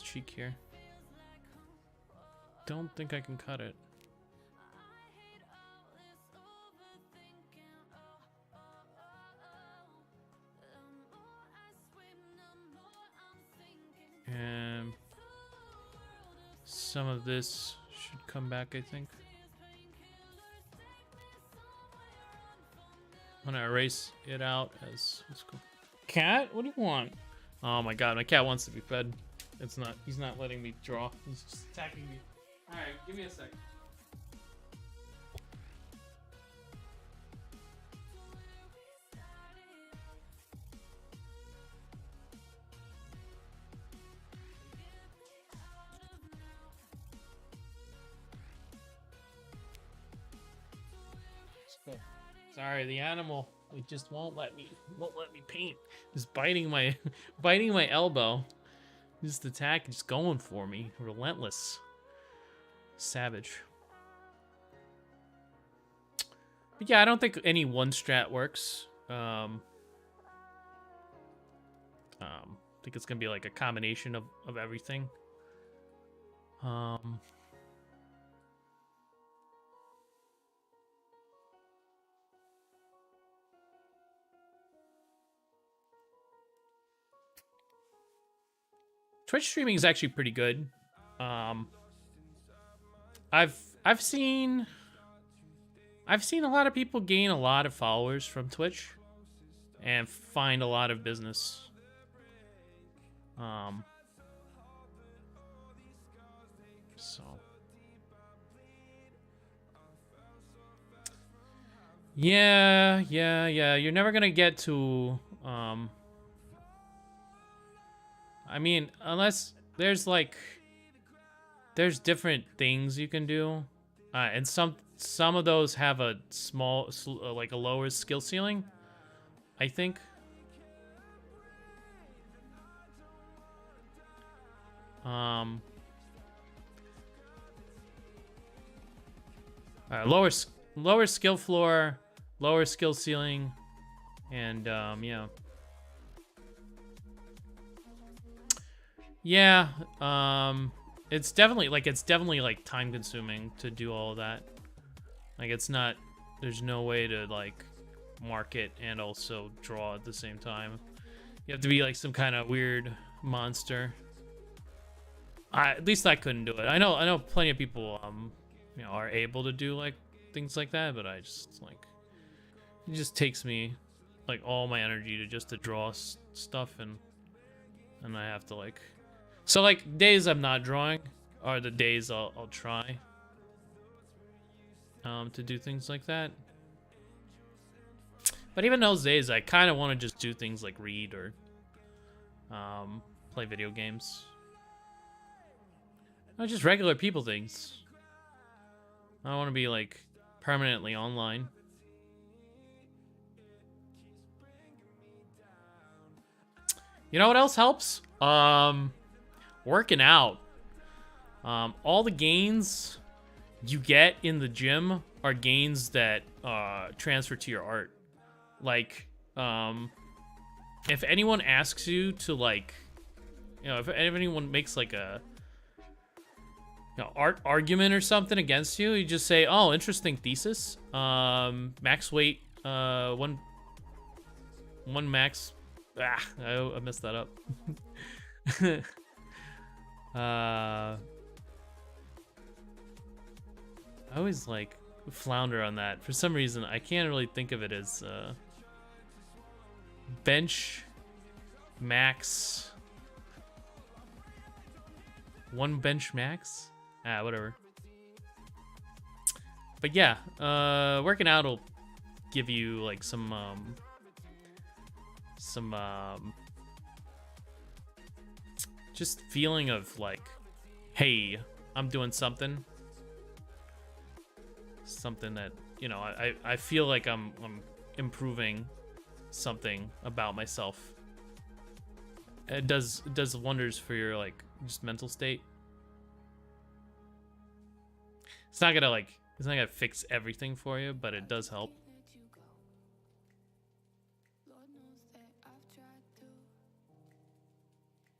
cheek here. Don't think I can cut it. And some of this should come back, I think. I'm gonna erase it out as it's cool. Cat, what do you want? Oh my god, my cat wants to be fed. It's not. He's not letting me draw. He's just attacking me. All right, give me a sec. Sorry, the animal. It just won't let me paint. Just biting my biting my elbow. Just attack, just going for me. Relentless. Savage. But yeah, I don't think any one strat works. I think it's gonna be like a combination of everything. Twitch streaming is actually pretty good. I've seen a lot of people gain a lot of followers from Twitch and find a lot of business. So yeah. You're never gonna get to I mean, unless there's different things you can do, and some of those have a small, like a lower skill ceiling, I think. Lower skill floor, lower skill ceiling, and yeah. Yeah, it's definitely like time consuming to do all of that. Like there's no way to like market and also draw at the same time. You have to be like some kind of weird monster. At least I couldn't do it. I know plenty of people are able to do like things like that, but I just like it just takes me like all my energy to draw stuff and I have to like. So like days I'm not drawing are the days I'll try to do things like that. But even those days I kind of want to just do things like read or play video games. Not just regular people things. I don't want to be like permanently online. You know what else helps? Working out. All the gains you get in the gym are gains that transfer to your art. Like, if anyone asks you to like, if anyone makes like a art argument or something against you, you just say, "Oh, interesting thesis. Max weight, one max." I messed that up. I always like flounder on that for some reason. I can't really think of it as bench max. One bench max? Whatever. But yeah, working out will give you like some just feeling of like, hey, I'm doing something that, you know, I feel like I'm improving something about myself. It does wonders for your like just mental state. It's not gonna fix everything for you, but it does help. Lord knows that I've tried to.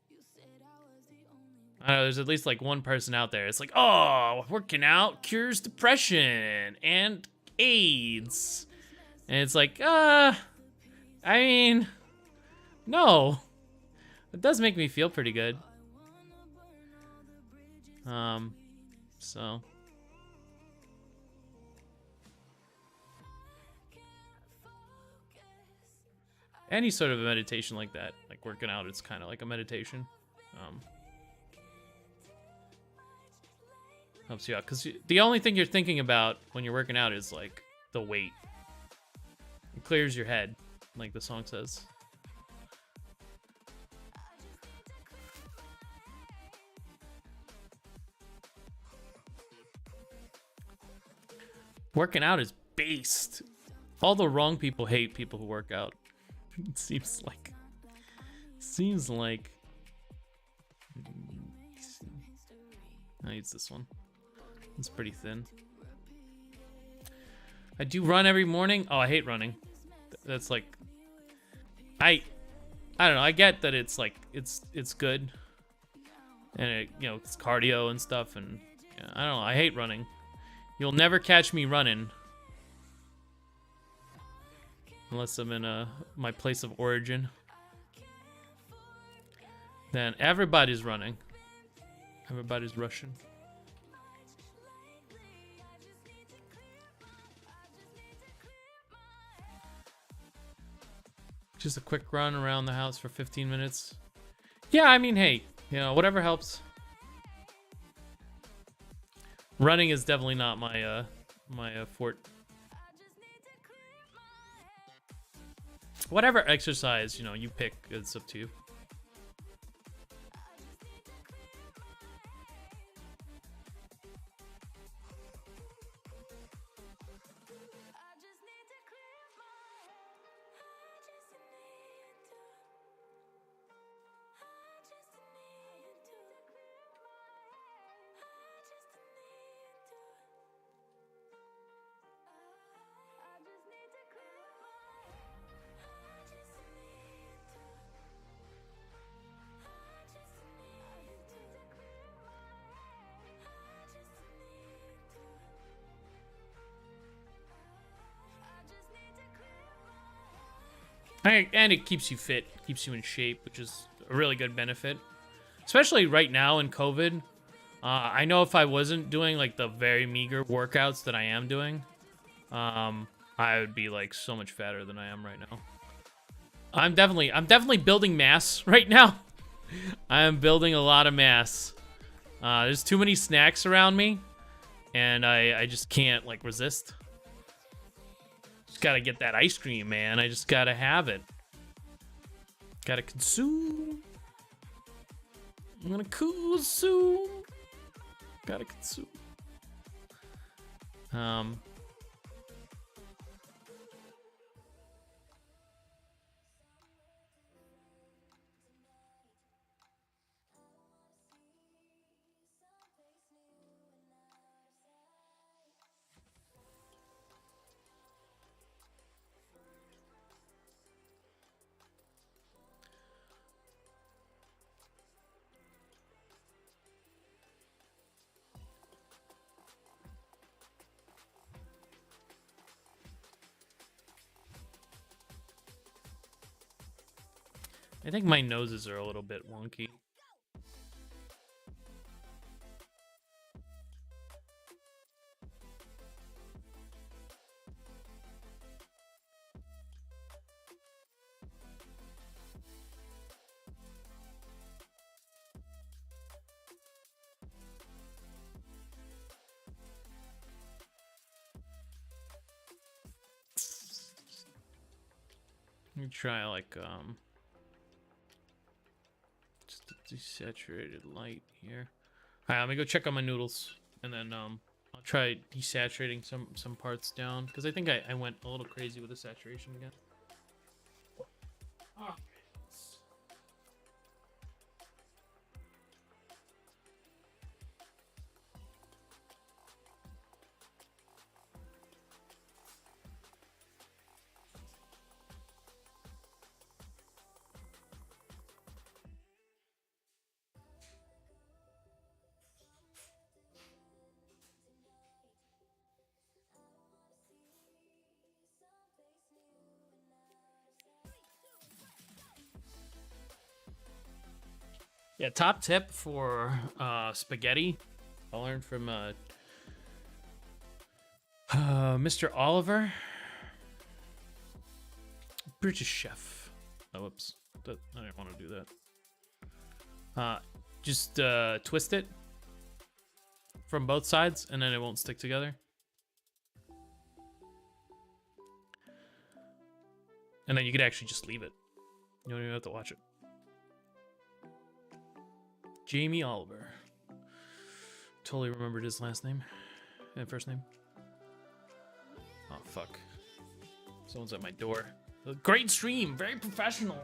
You said I was the only one. I know there's at least like one person out there. It's like, oh, working out cures depression and AIDS, and it's like, I mean, no, it does make me feel pretty good. So. Any sort of a meditation like that, like working out, it's kind of like a meditation. Helps you out, because the only thing you're thinking about when you're working out is like the weight. It clears your head, like the song says. Working out is based. All the wrong people hate people who work out. It seems like. I'll use this one. It's pretty thin. I do run every morning. Oh, I hate running. That's like, I don't know. I get that it's like it's good, and it, you know, it's cardio and stuff, and yeah, I don't know. I hate running. You'll never catch me running. Unless I'm in my place of origin. Then everybody's running. Everybody's rushing. Just a quick run around the house for 15 minutes. Yeah, I mean, hey, you know, whatever helps. Running is definitely not my fort. Whatever exercise, you know, you pick, it's up to you. And it keeps you fit, keeps you in shape, which is a really good benefit. Especially right now in COVID. I know if I wasn't doing like the very meager workouts that I am doing, I would be like so much fatter than I am right now. I'm definitely building mass right now. I am building a lot of mass. There's too many snacks around me, and I just can't like resist. Just gotta get that ice cream, man. I just gotta have it. Gotta consume. I'm gonna consume. Gotta consume. I think my noses are a little bit wonky. Let me try like just a desaturated light here. All right, let me go check on my noodles, and then I'll try desaturating some parts down because I think I went a little crazy with the saturation again. Oh. Yeah, top tip for spaghetti. I learned from Mr. Oliver, British chef. Oh, whoops. I didn't want to do that. Just twist it from both sides, and then it won't stick together. And then you could actually just leave it. You don't even have to watch it. Jamie Oliver. Totally remembered his last name and first name. Oh, fuck. Someone's at my door. Great stream. Very professional.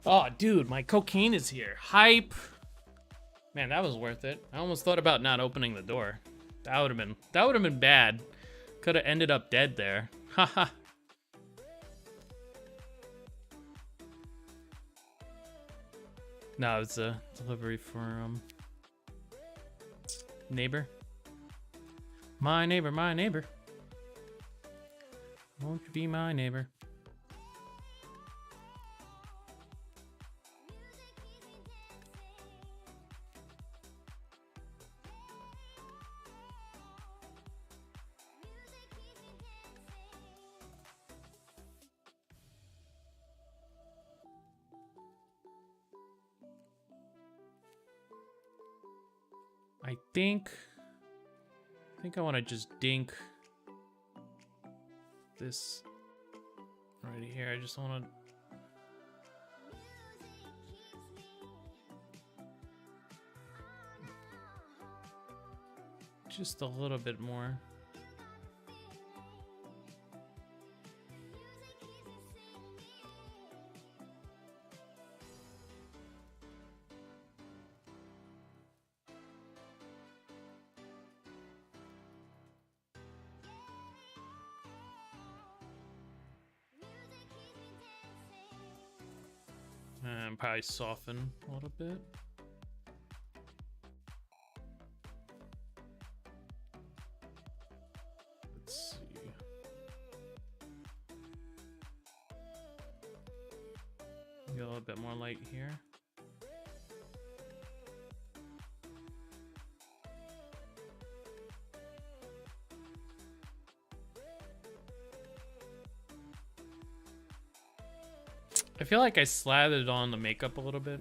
Oh, dude, my cocaine is here. Hype. Man, that was worth it. I almost thought about not opening the door. That would have been bad. Could have ended up dead there. Haha. No, it's a delivery for neighbor. My neighbor, my neighbor. Won't you be my neighbor? I think I want to just dink this right here. I just want to just a little bit more. And probably soften a little bit. Let's see. Get a little bit more light here. I feel like I slathered on the makeup a little bit.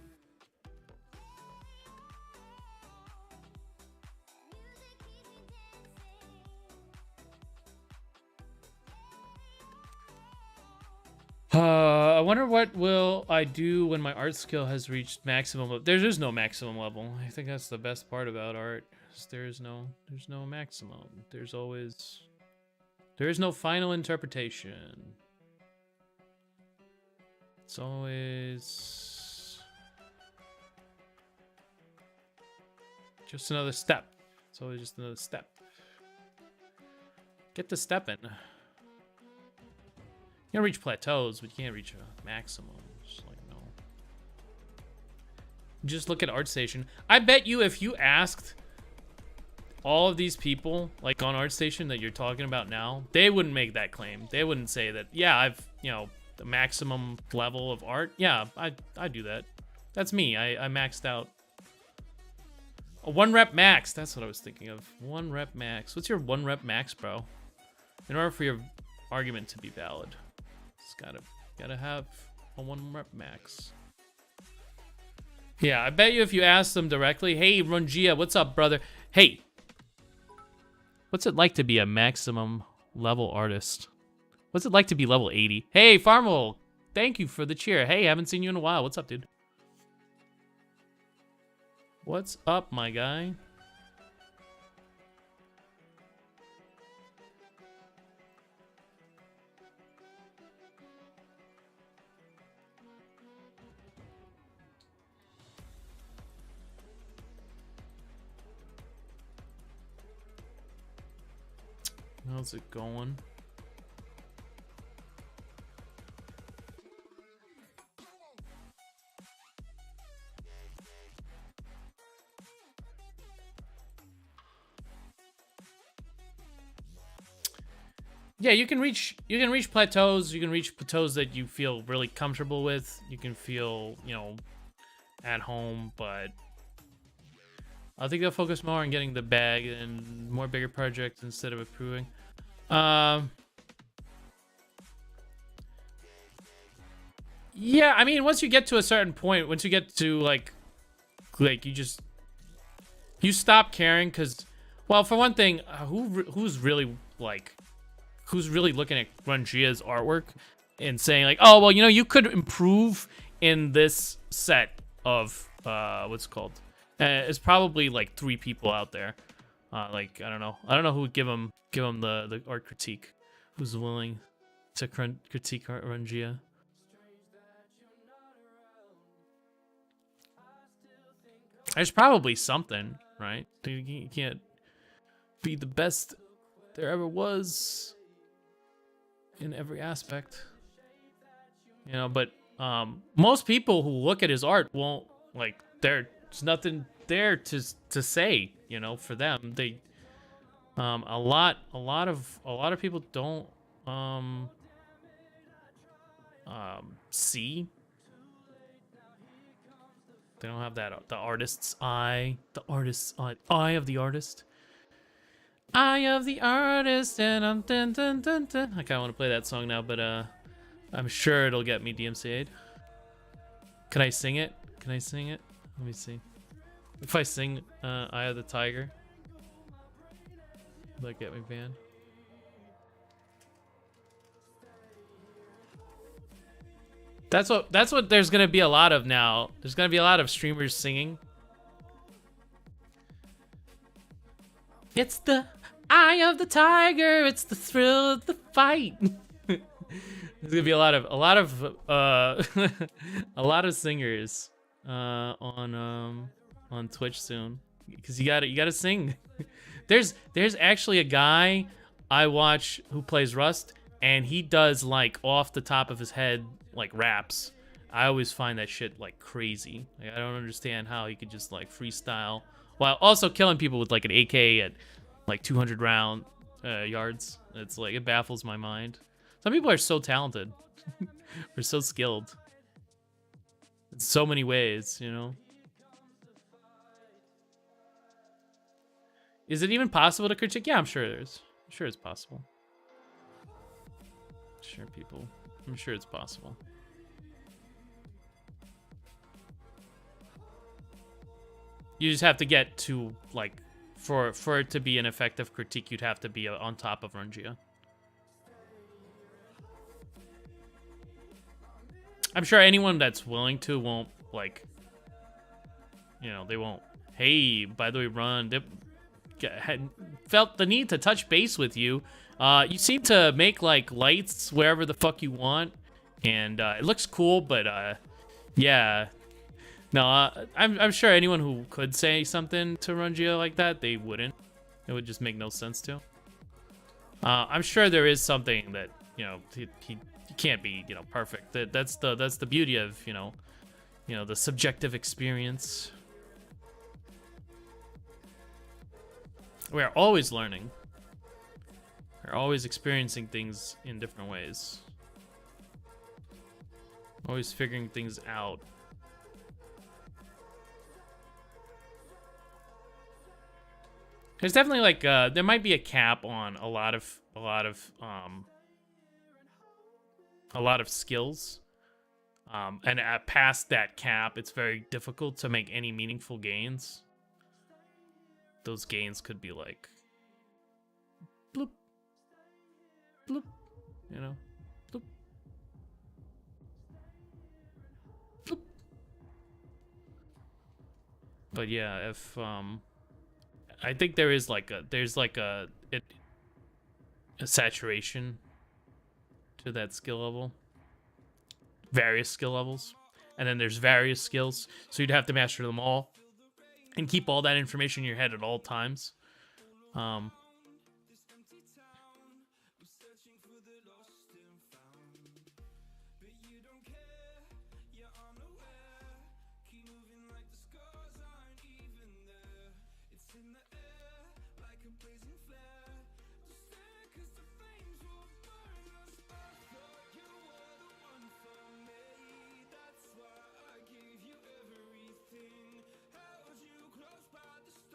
I wonder what will I do when my art skill has reached maximum. There is no maximum level. I think that's the best part about art. There's no maximum. There is no final interpretation. It's always just another step. It's always just another step. Get the step in. You can reach plateaus, but you can't reach a maximum. Just like, no. Just look at ArtStation. I bet you if you asked all of these people, like on ArtStation that you're talking about now, they wouldn't make that claim. They wouldn't say that, yeah, the maximum level of art. Yeah, I do that. That's me. I maxed out. A 1 rep max. That's what I was thinking of. 1 rep max. What's your 1 rep max, bro? In order for your argument to be valid, it's gotta have a 1 rep max. Yeah, I bet you if you ask them directly, hey, Rungia, what's up, brother? Hey, what's it like to be a maximum level artist? What's it like to be level 80? Hey, Farmwell, thank you for the cheer. Hey, haven't seen you in a while. What's up, dude? What's up, my guy? How's it going? Yeah, you can reach plateaus. You can reach plateaus that you feel really comfortable with. You can feel, you know, at home, but I think they'll focus more on getting the bag and more bigger projects instead of improving. Yeah, I mean, once you get to a certain point, once you get to like you stop caring because, well, for one thing, who's really looking at Grungia's artwork and saying like, oh, well, you know, you could improve in this set of what's it called? It's probably like 3 people out there. Like I don't know who would give him the art critique. Who's willing to critique Grungia? There's probably something, right? You can't be the best there ever was in every aspect, you know. But most people who look at his art won't like. There's nothing there to say, you know. For them, they a lot of people don't see. They don't have that the artist's eye, eye of the artist. Eye of the artist, and I'm dun dun dun dun. I kind of want to play that song now, but I'm sure it'll get me DMCA'd. Can I sing it? Can I sing it? Let me see. If I sing Eye of the Tiger, will that get me banned? That's what there's gonna be a lot of now. There's gonna be a lot of streamers singing. It's the eye of the tiger. It's the thrill of the fight. There's gonna be a lot of a lot of singers on Twitch soon, because you gotta sing. There's actually a guy I watch who plays Rust, and he does like off the top of his head like raps. I always find that shit like crazy. Like, I don't understand how he could just like freestyle while also killing people with like an AK at like 200 round yards. It's like, it baffles my mind. Some people are so talented. They're so skilled in so many ways, you know. Is it even possible to critique? Yeah, I'm sure there's. I'm sure it's possible. I'm sure it's possible. You just have to get to like, for it to be an effective critique, you'd have to be on top of Rungia. I'm sure anyone that's willing to won't like, you know, they won't. Hey, by the way, Run, they had felt the need to touch base with you. You seem to make like lights wherever the fuck you want, and it looks cool. But yeah, no, I'm sure anyone who could say something to Rungia like that, they wouldn't. It would just make no sense to. I'm sure there is something that, you know, he can't be, you know, perfect. That's the beauty of, you know, the subjective experience. We're always learning. We're always experiencing things in different ways. Always figuring things out. There's definitely like there might be a cap on a lot of skills. And past that cap, it's very difficult to make any meaningful gains. Those gains could be like bloop, bloop, you know, bloop, bloop. But yeah, if I think there's like a saturation to that skill level. Various skill levels, and then there's various skills, so you'd have to master them all and keep all that information in your head at all times.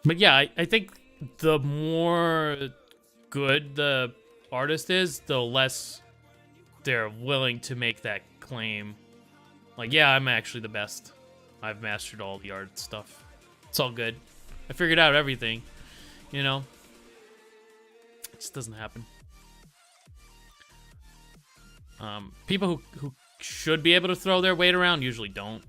But yeah, I think the more good the artist is, the less they're willing to make that claim. Like, yeah, I'm actually the best. I've mastered all the art stuff. It's all good. I figured out everything, you know? It just doesn't happen. People who should be able to throw their weight around usually don't.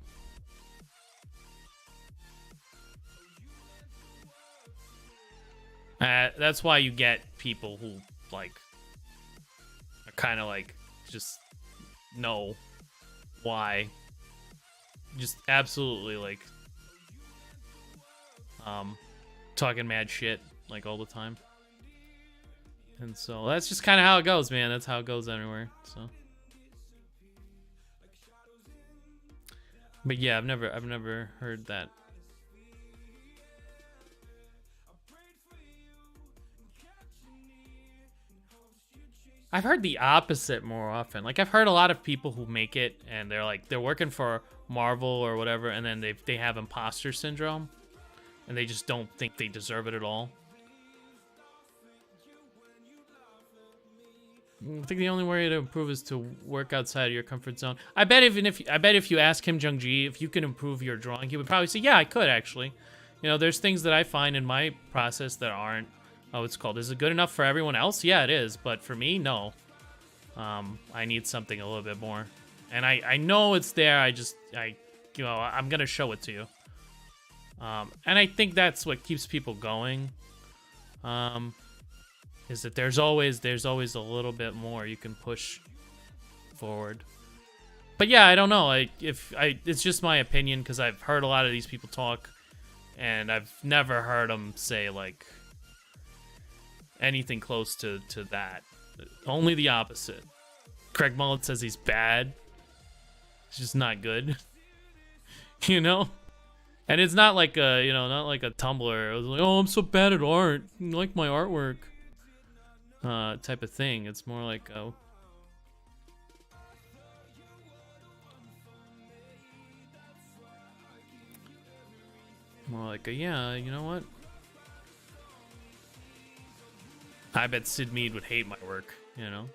That's why you get people who, like, are kind of, like, just know why. Just absolutely, like, talking mad shit, like, all the time. And so that's just kind of how it goes, man. That's how it goes everywhere, so. But yeah, I've never heard that. I've heard the opposite more often. Like, I've heard a lot of people who make it and they're like, they're working for Marvel or whatever, and then they have imposter syndrome and they just don't think they deserve it at all. I think the only way to improve is to work outside of your comfort zone. I bet if you ask him, Jung-Ji, if you can improve your drawing, he would probably say, yeah, I could actually. You know, there's things that I find in my process that aren't, oh, it's called, is it good enough for everyone else? Yeah, it is, but for me, no. I need something a little bit more. And I know it's there, I'm gonna show it to you. And I think that's what keeps people going. Is that there's always a little bit more you can push forward. But yeah, I don't know. It's just my opinion because I've heard a lot of these people talk, and I've never heard them say like anything close to that. Only the opposite. Craig Mullet says he's bad. It's just not good. You know? And it's not like not like a Tumblr. It was like, oh, I'm so bad at art. You like my artwork. Type of thing. It's more like yeah, you know what? I bet Sid Mead would hate my work, you know?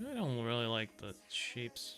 I don't really like the shapes.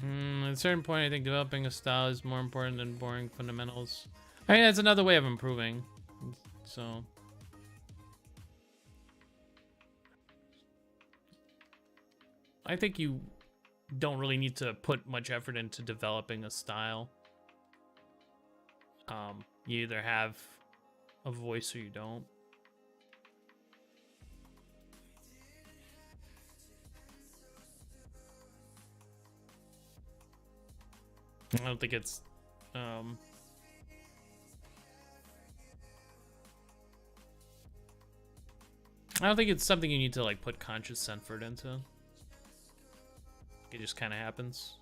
At a certain point, I think developing a style is more important than boring fundamentals. I mean, that's another way of improving. So, I think you don't really need to put much effort into developing a style. You either have a voice or you don't. I don't think it's I don't think it's something you need to like put conscious effort into. It just kind of happens.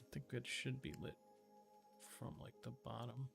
I think it should be lit from like the bottom.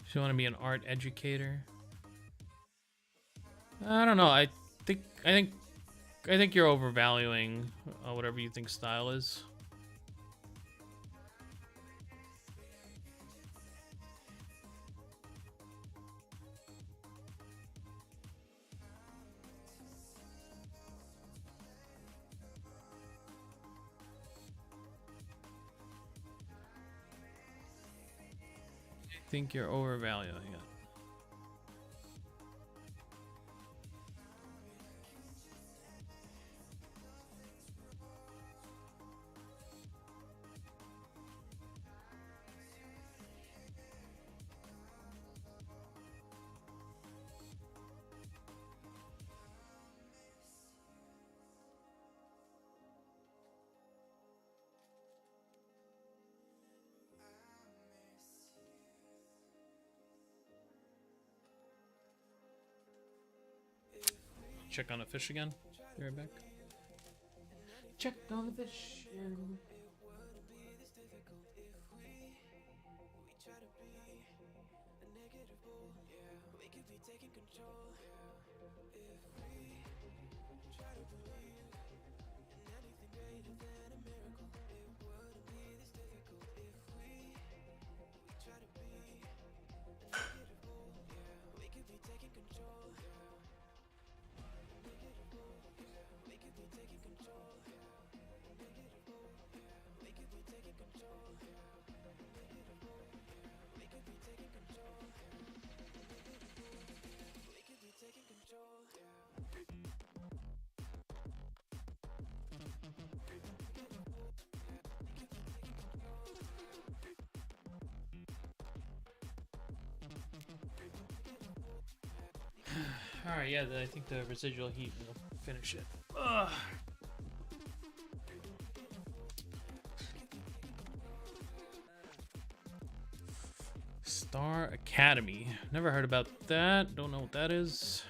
If you want to be an art educator, I don't know. I think you're overvaluing whatever you think style is. I think you're overvaluing it. Check on a fish again. Be right back. Check on the fish. Alright, yeah, I think the residual heat will finish it. Ugh. Star Academy. Never heard about that. Don't know what that is.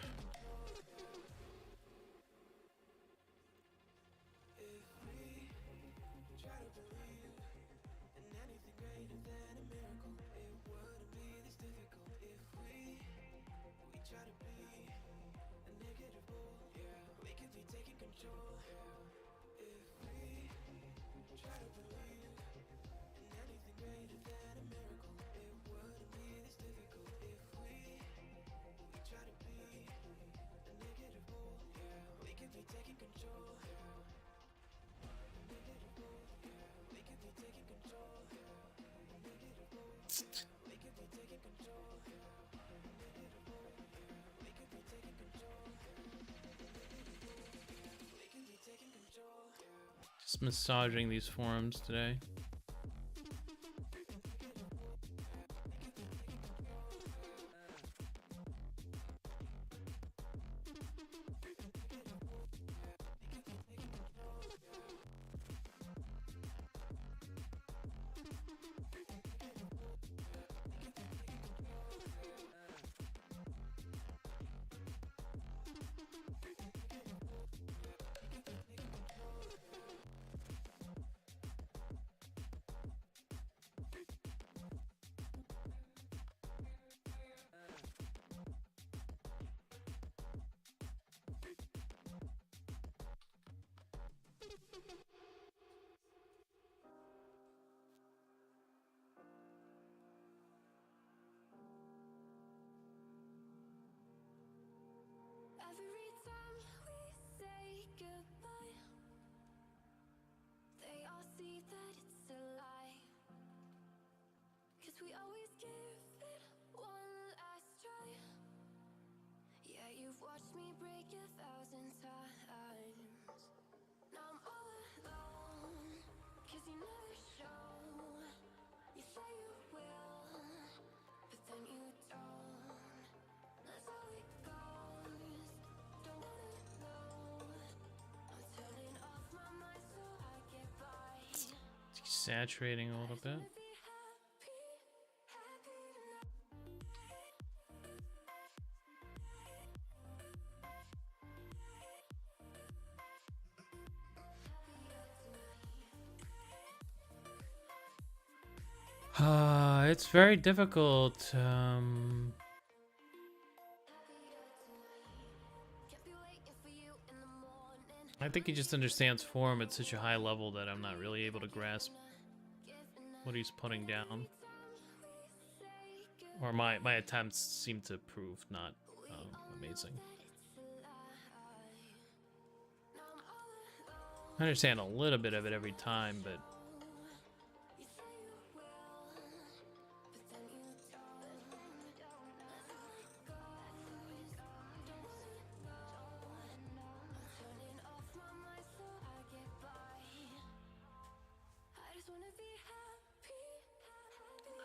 Just massaging these forums today. Every time we say goodbye, they all see that it's a lie. 'Cause we always give it one last try. Yeah, you've watched me break 1,000 times. Now I'm all alone, 'cause you never show. You say you will, but then you don't. That's how it goes. Don't wanna know. I'm turning off my mind so I get by. Saturating a little bit. Wanna be happy, happy tonight. It's very difficult. Can't be waiting for you in the morning. I think he just understands form at such a high level that I'm not really able to grasp what he's putting down. Or my attempts seem to prove not amazing. I understand a little bit of it every time, but You say you will, but then you don't. That's how it goes. Don't wanna know. I'm turning off my mind so I get by. I just wanna be happy, happy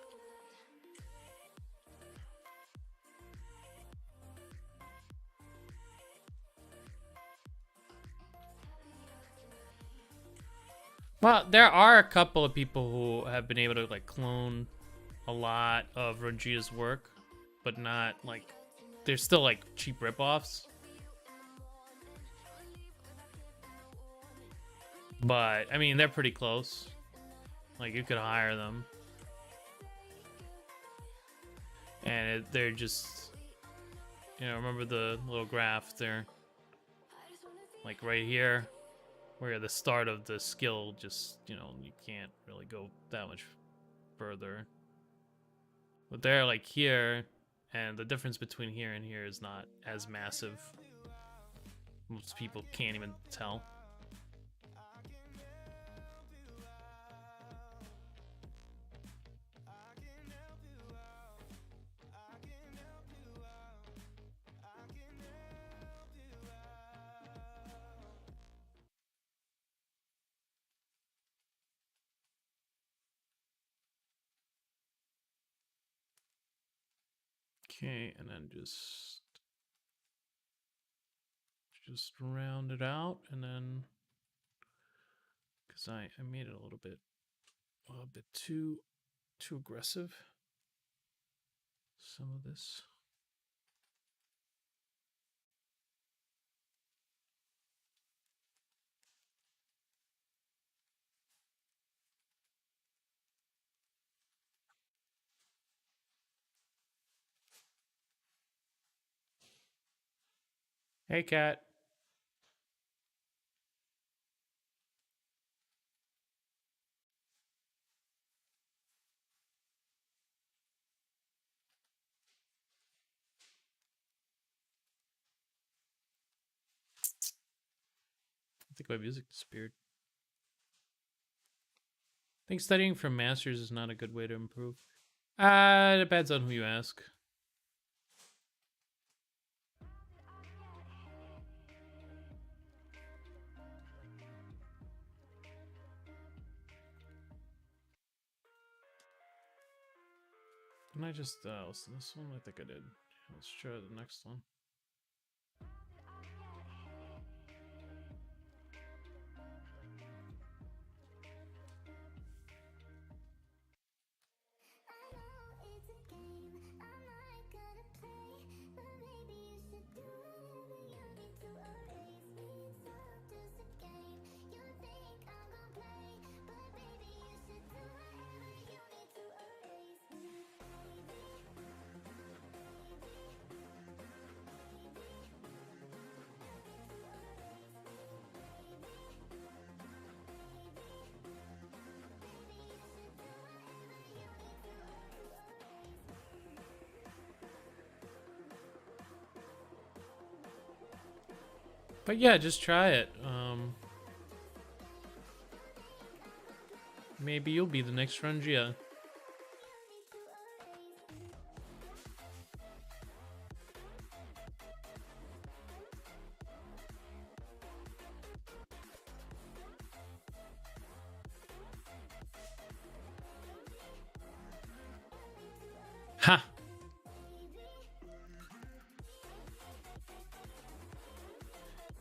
well, there are a couple of people who have been able to like clone a lot of Rangia's work, but not like they're still like cheap ripoffs. But I mean, they're pretty close. Like you could hire them, and they're just, you know, remember the little graph there, like right here, where the start of the skill just, you know, you can't really go that much further. But they're like here, and the difference between here and here is not as massive. Most people can't even tell. Okay, and then just round it out, and then because I made it a bit too aggressive. Some of this. Hey, cat. I think my music disappeared. I think studying for masters is not a good way to improve. Depends on who you ask. Can I just listen to this one? I think I did. Let's try the next one. But yeah, just try it. Maybe you'll be the next Rangia. Ha!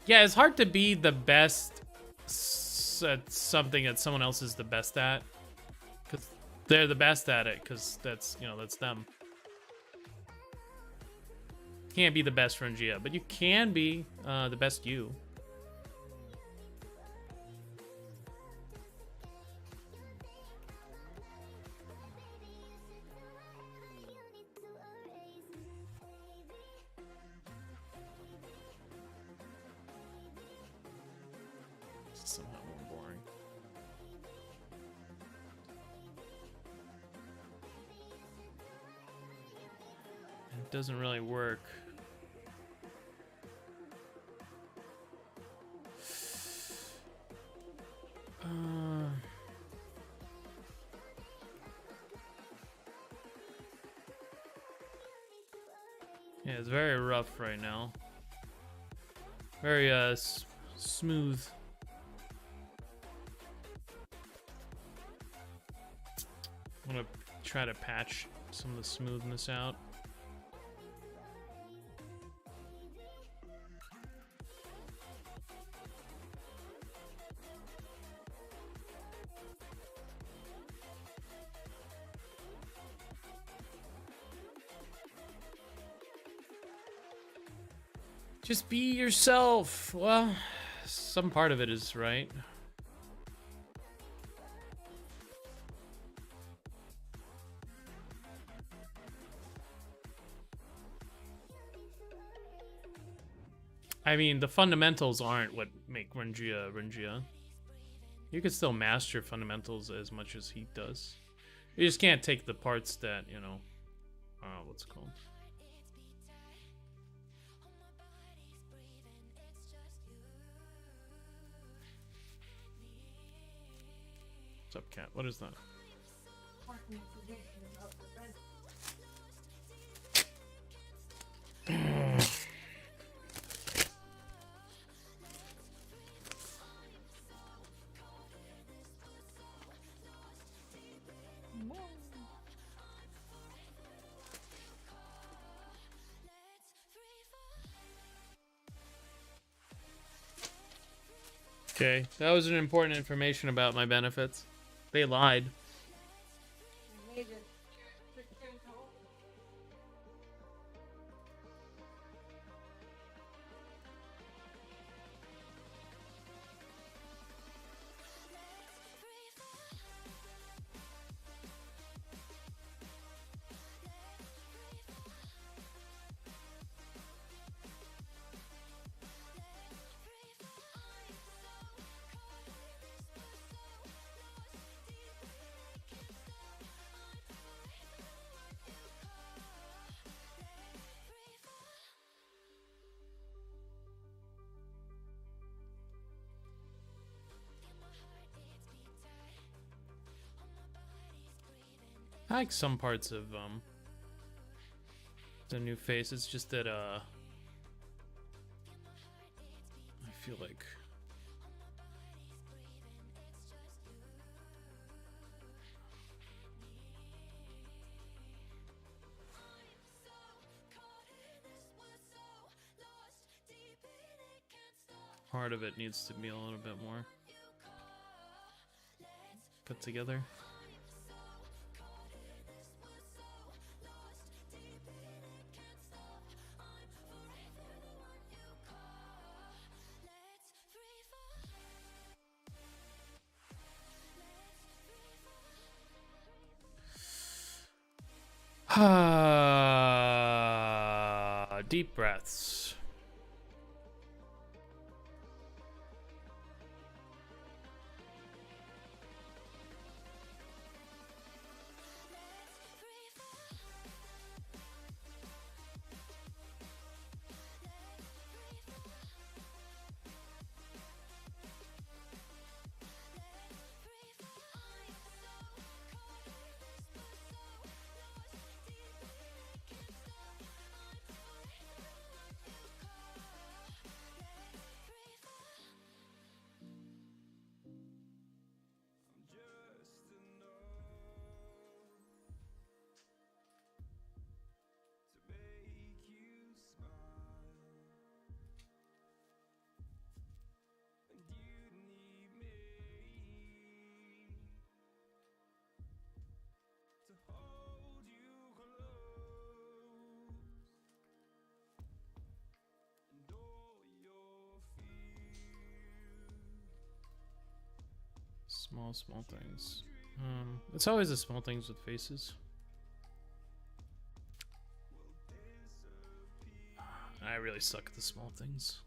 Yeah, it's hard to be the best at something that someone else is the best at. Because they're the best at it, because that's, you know, that's them. Can't be the best Rangia, but you can be the best you. Somehow more boring. It doesn't really work. Yeah, it's very rough right now. Very smooth. I'm gonna try to patch some of the smoothness out. Just be yourself. Well, some part of it is right. I mean, the fundamentals aren't what make Rangia Rangia. You can still master fundamentals as much as he does. You just can't take the parts that, you know, what's it called? What's up, cat? What is that? Okay, that was an important information about my benefits. They lied. I like some parts of the new face. It's just that I feel like part of it needs to be a little bit more put together. Deep breaths. Small things. It's always the small things with faces. I really suck at the small things.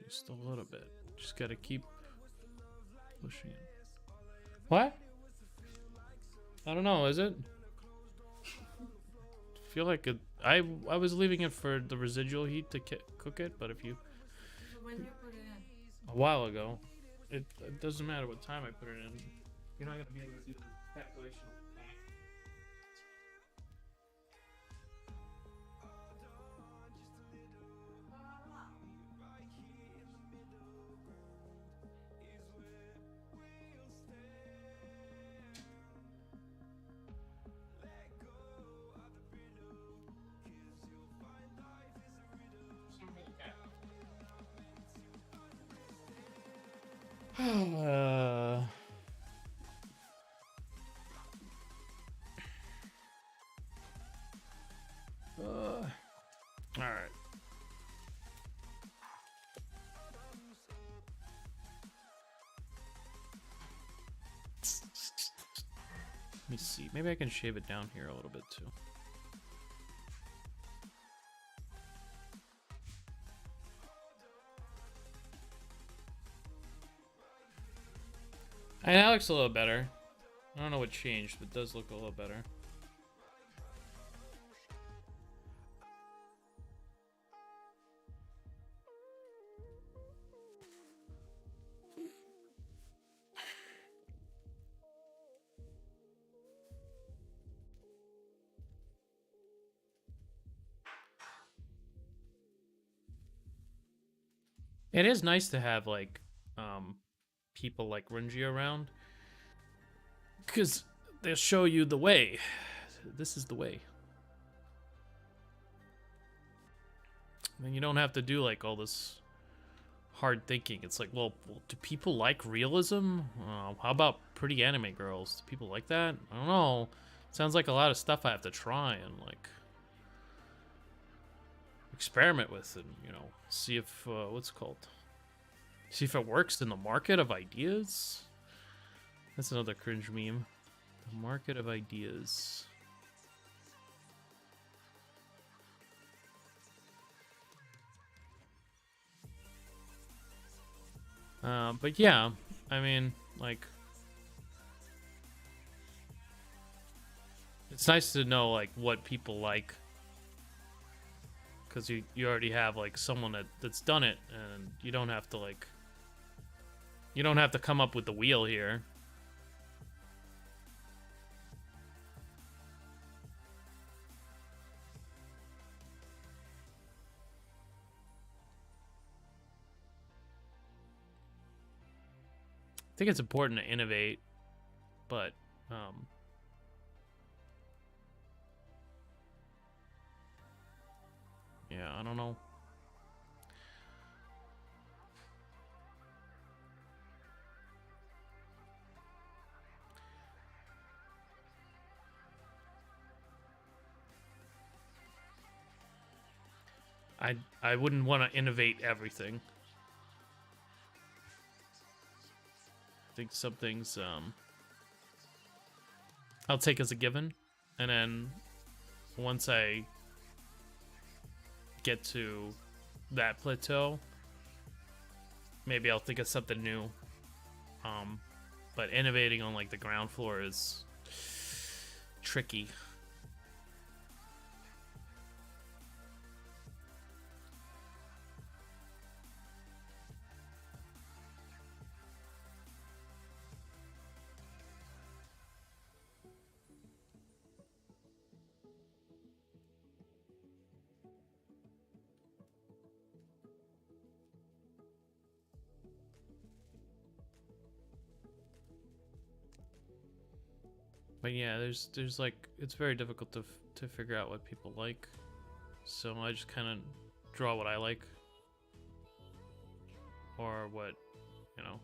Just a little bit. Just gotta keep pushing it. What? I don't know. Is it? I feel like I was leaving it for the residual heat to cook it, but if you When you put it in? a while ago, it doesn't matter what time I put it in. You're not gonna be able to do the calculation. All right. Let me see. Maybe I can shave it down here a little bit too. And that looks a little better. I don't know what changed, but it does look a little better. It is nice to have like people like Renji around, because they'll show you the way. This is the way. And you don't have to do like all this hard thinking. It's like, well, do people like realism? How about pretty anime girls? Do people like that? I don't know. Sounds like a lot of stuff I have to try and like experiment with, and you know, see if what's it called? See if it works in the market of ideas. That's another cringe meme. The market of ideas. But yeah, I mean, like, it's nice to know like what people like, because you already have like someone that's done it, and you don't have to like, you don't have to come up with the wheel here. I think it's important to innovate, but yeah, I don't know. I wouldn't want to innovate everything. I think some things I'll take as a given, and then once I get to that plateau, maybe I'll think of something new. But innovating on like the ground floor is tricky. But yeah, there's like, it's very difficult to figure out what people like. So I just kind of draw what I like, or what, you know,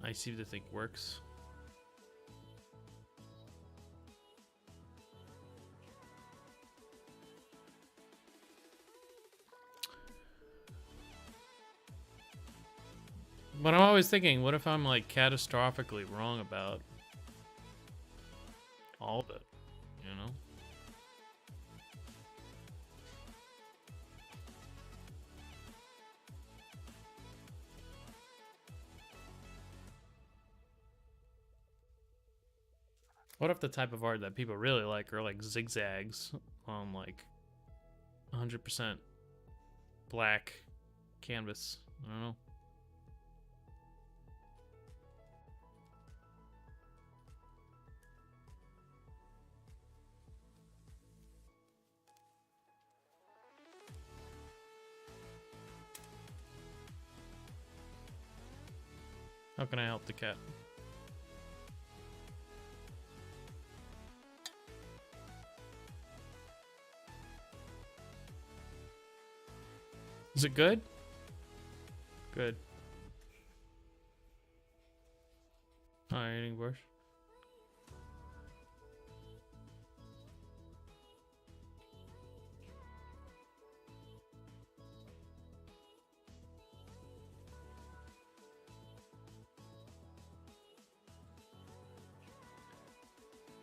I seem to think works. But I'm always thinking, what if I'm like catastrophically wrong about all of it, you know? What if the type of art that people really like are like zigzags on like 100% black canvas? I don't know. How can I help the cat? Is it good? Good. Hi, eating bush.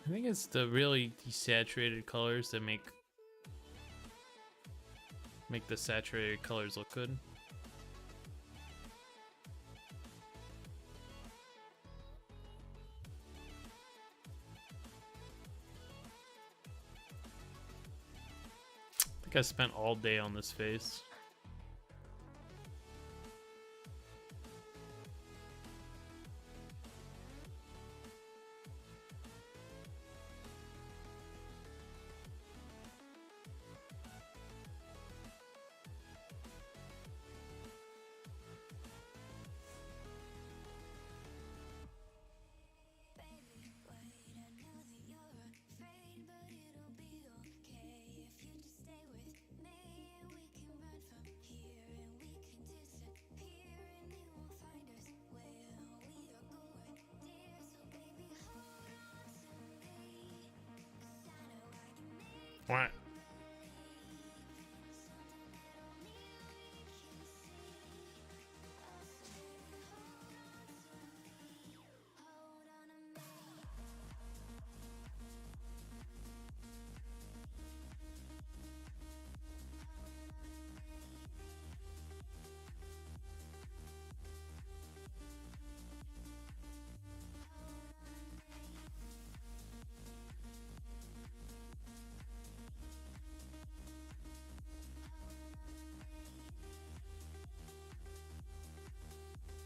I think it's the really desaturated colors that make the saturated colors look good. I think I spent all day on this face. What?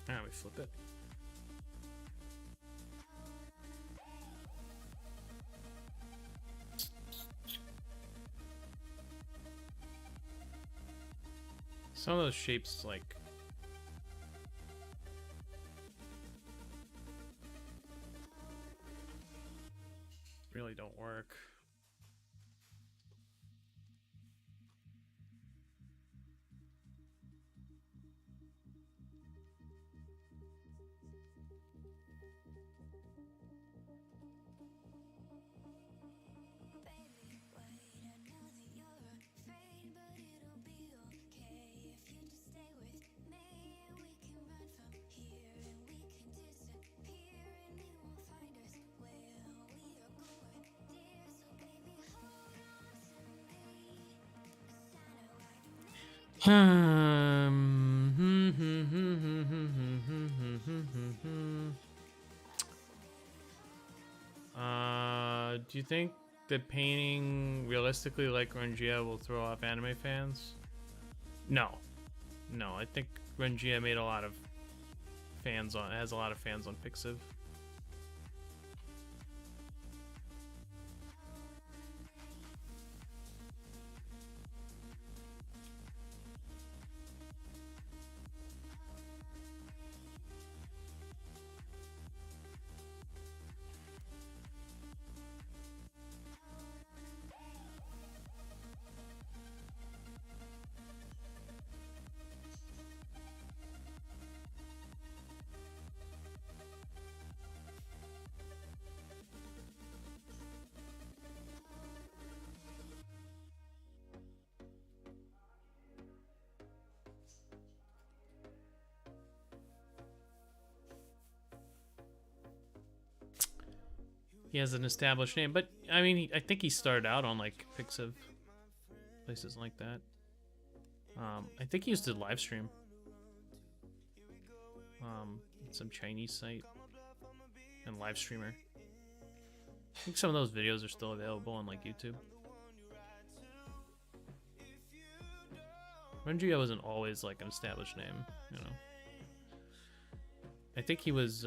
Ah, we flip it. Some of those shapes, like, really don't work. Baby, wait, I know that you're afraid, but it'll be okay if you just stay with me. And we can run from here, and we can disappear, and they won't find us where we are going, dear. So baby, hold on to me, 'cause I know I can make Do you think that painting realistically like Rengia will throw off anime fans? No. No, I think Rengia made a lot of fans on, has a lot of fans on Pixiv. He has an established name, but I mean, I think he started out on like Pixiv, places like that. I think he used to live stream. Some Chinese site and live streamer. I think some of those videos are still available on like YouTube. Rengia wasn't always like an established name, you know. I think he was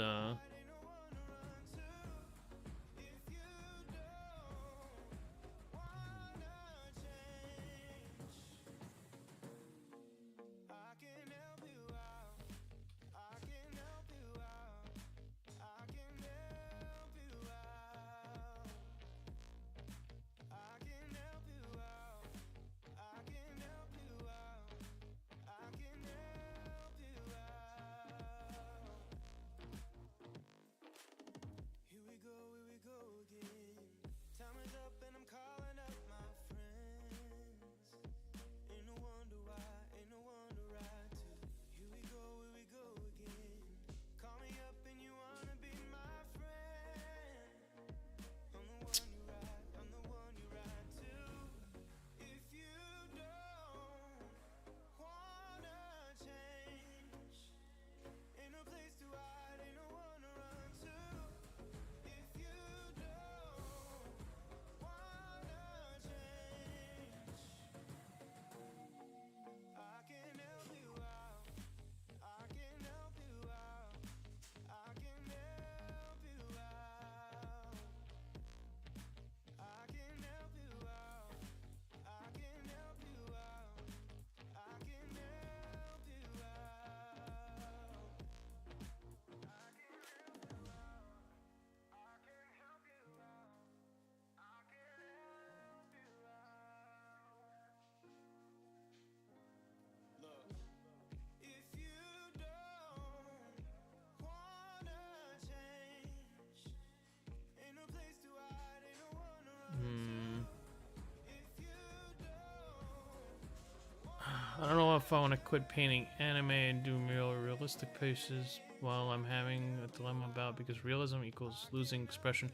if I want to quit painting anime and do more realistic pieces while I'm having a dilemma about because realism equals losing expression.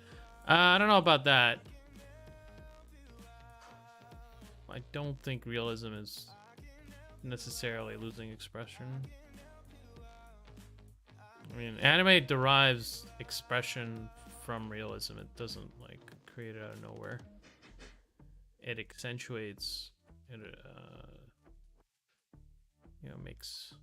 I don't know about that. I don't think realism is necessarily losing expression. I mean, anime derives expression from realism. It doesn't like create it out of nowhere. It accentuates. It you know, makes.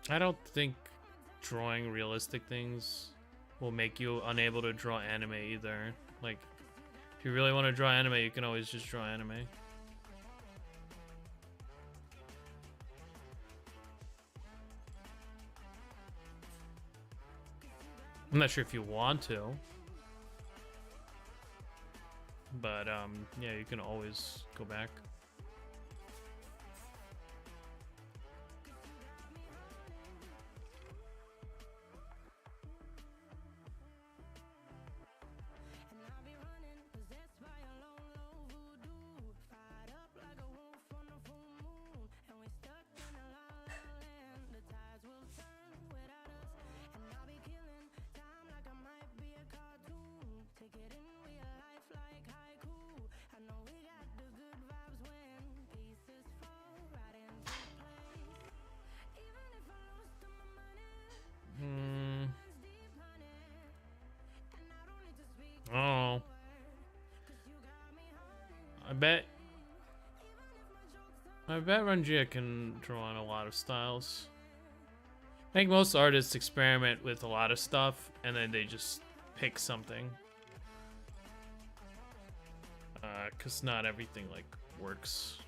I don't think drawing realistic things will make you unable to draw anime either. Like, if you really want to draw anime, you can always just draw anime. I'm not sure if you want to, but yeah, you can always go back. Oh, I bet Rangia can draw on a lot of styles. I think most artists experiment with a lot of stuff and then they just pick something. 'Cause not everything like works.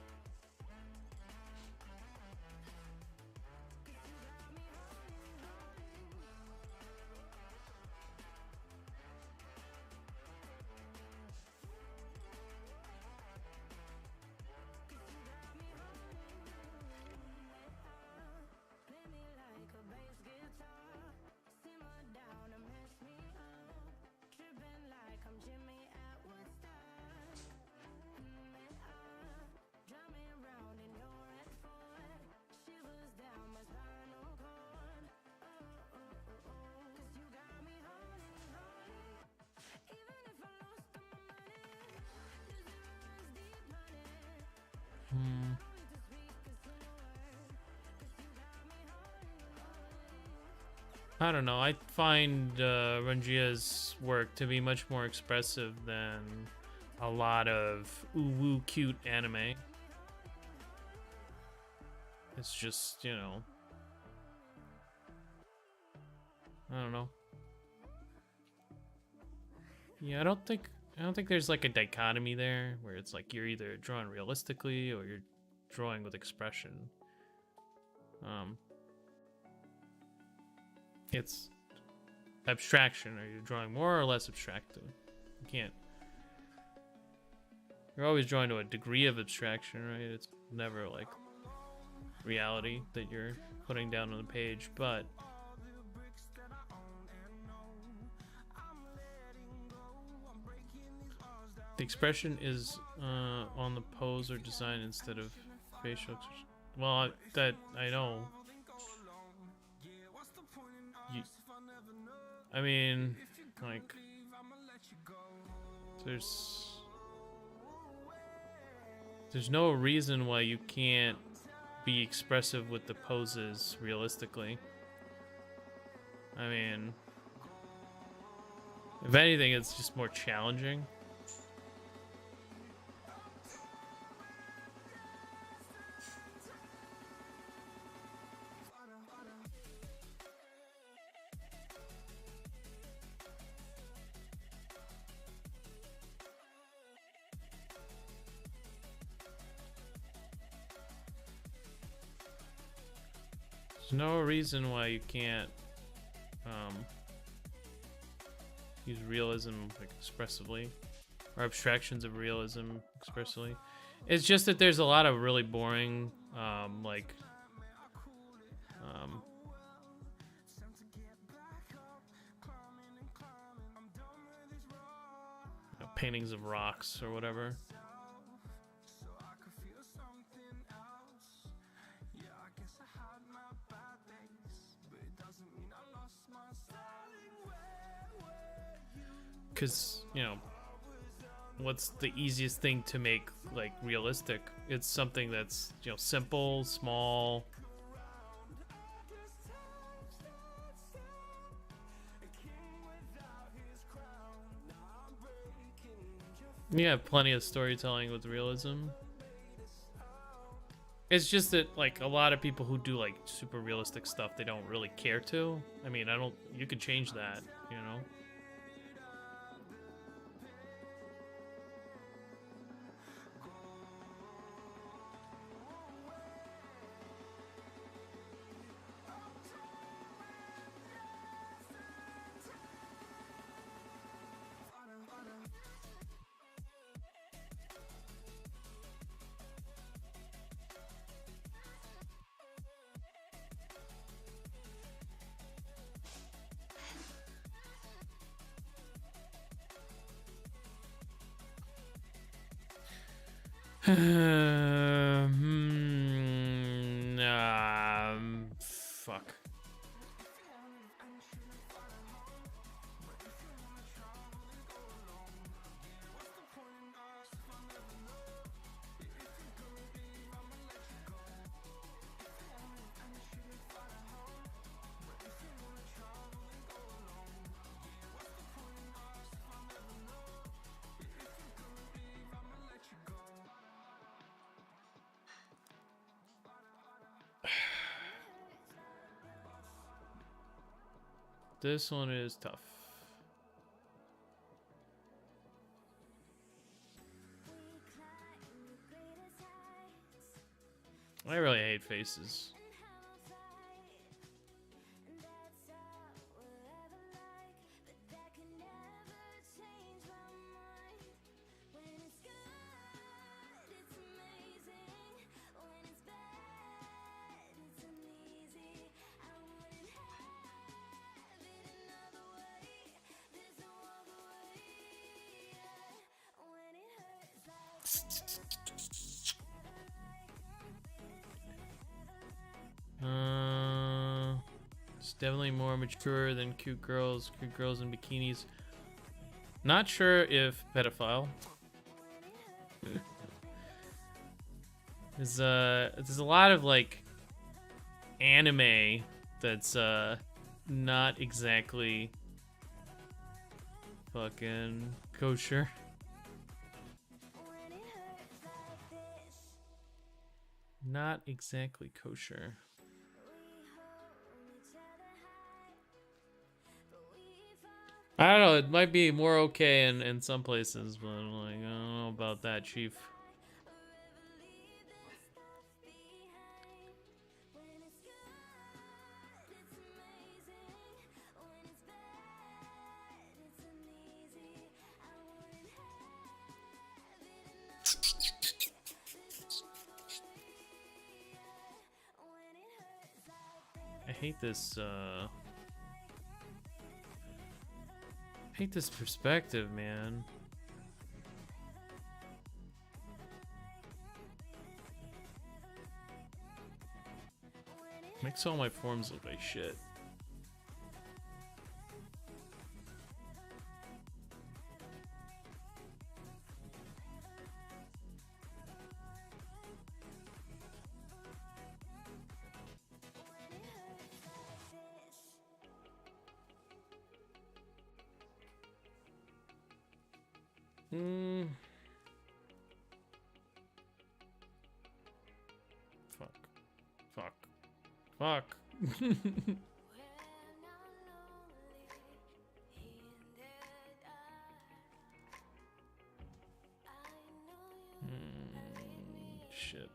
I don't know. I find Rangia's work to be much more expressive than a lot of ooh-woo cute anime. It's just, you know, I don't know. Yeah, I don't think there's like a dichotomy there where it's like you're either drawing realistically or you're drawing with expression. It's abstraction. Are you drawing more or less abstracted? You can't. You're always drawing to a degree of abstraction, right? It's never like reality that you're putting down on the page, but the expression is on the pose or design instead of facial expression. Well, that I know. I mean, like, there's no reason why you can't be expressive with the poses realistically. I mean, if anything, it's just more challenging. There's no reason why you can't use realism like expressively, or abstractions of realism expressively. It's just that there's a lot of really boring paintings of rocks or whatever. Because, you know, what's the easiest thing to make like realistic? It's something that's, you know, simple, small. You have plenty of storytelling with realism. It's just that like a lot of people who do like super realistic stuff, they don't really care to. I mean, you could change that, you know. Fuck. This one is tough. I really hate faces. It's definitely more mature than cute girls in bikinis. Not sure if pedophile. There's a lot of like anime that's not exactly fucking kosher. Not exactly kosher. I don't know, it might be more okay in some places, but I'm like, I don't know about that, Chief. I hate this perspective, man. Makes all my forms look like shit. Fuck. Shit.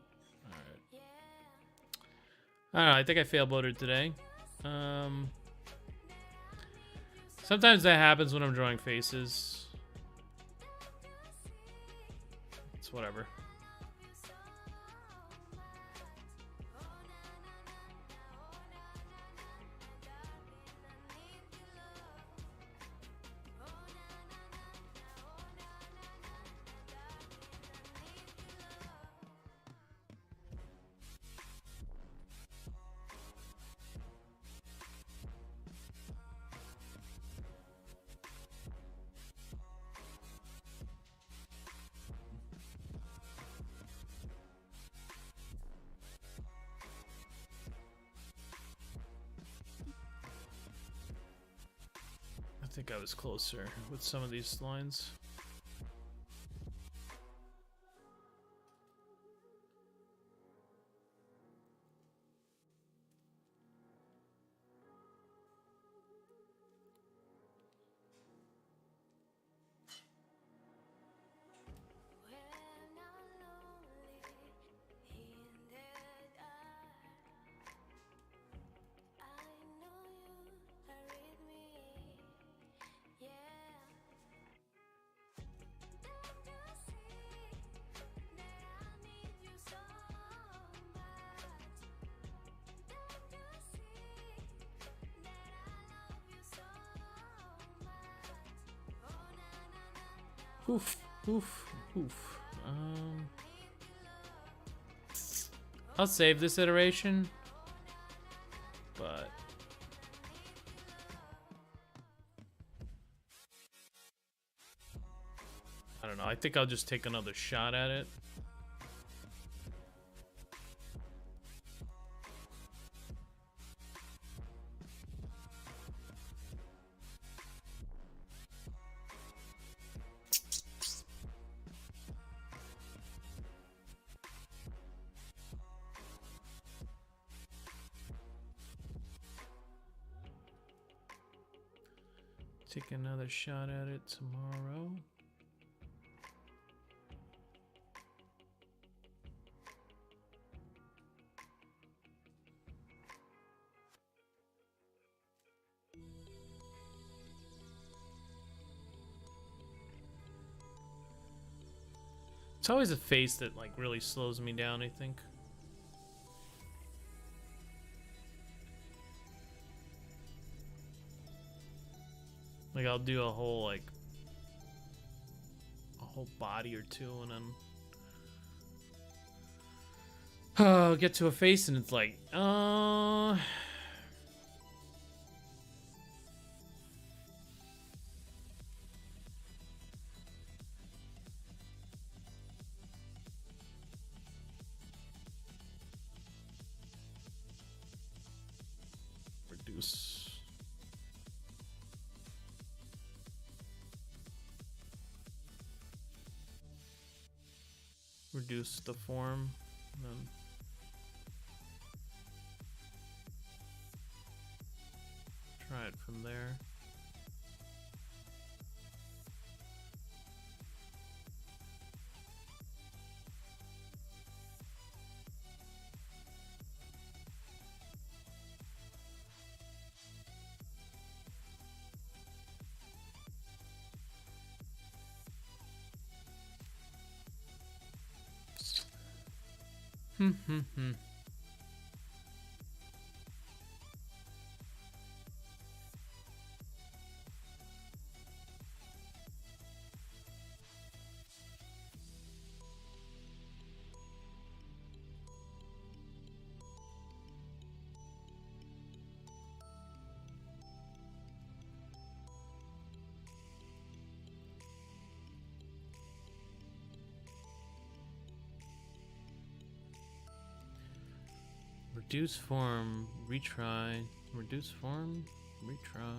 Alright. I don't know. I think I fail voted today. Sometimes that happens when I'm drawing faces. It's whatever. I think I was closer with some of these lines. Oof, oof, oof. I'll save this iteration, but I don't know. I think I'll just take another shot at it. Take another shot at it tomorrow. It's always a face that like really slows me down, I think. Like I'll do a whole body or two, and then I'll get to a face, and it's like, reduce. Reduce the form, and then try it from there. Reduce form, retry. Reduce form, retry.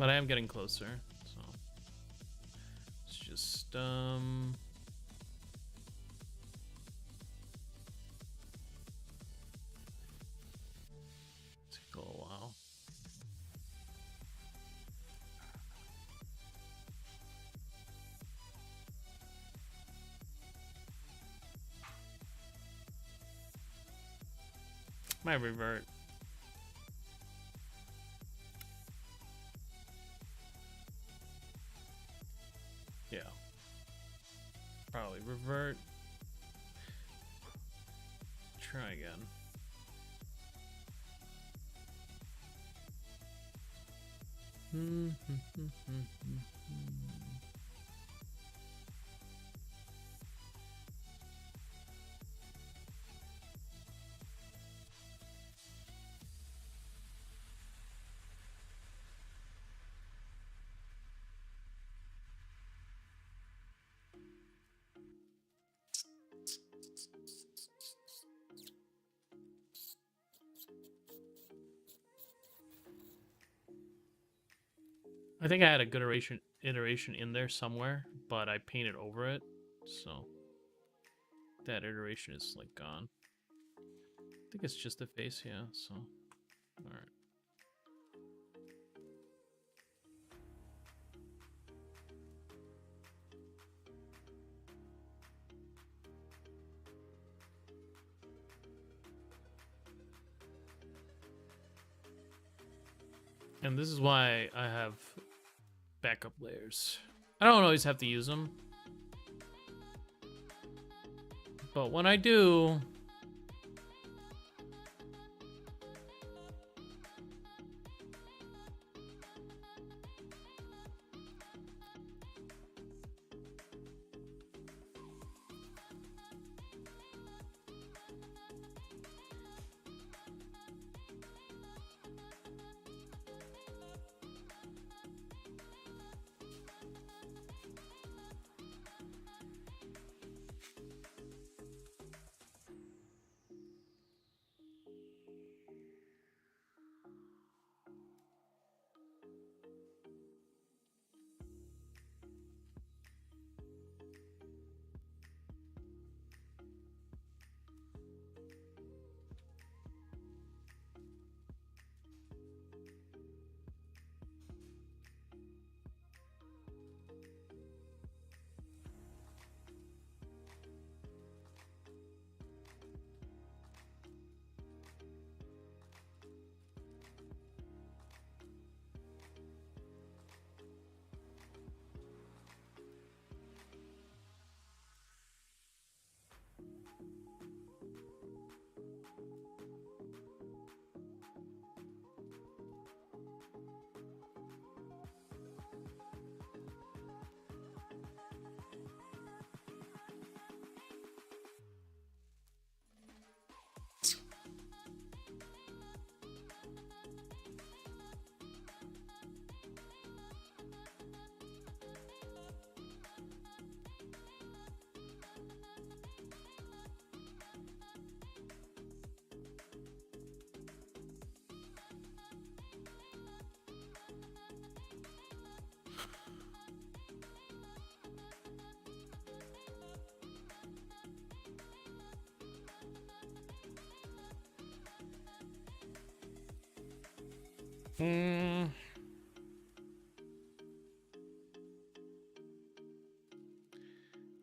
But I am getting closer, so it's just take a little while. Might revert. Yeah. Probably revert. Try again. I think I had a good iteration in there somewhere, but I painted over it, so that iteration is like gone. I think it's just the face, yeah, so all right. And this is why I have backup layers. I don't always have to use them, but when I do,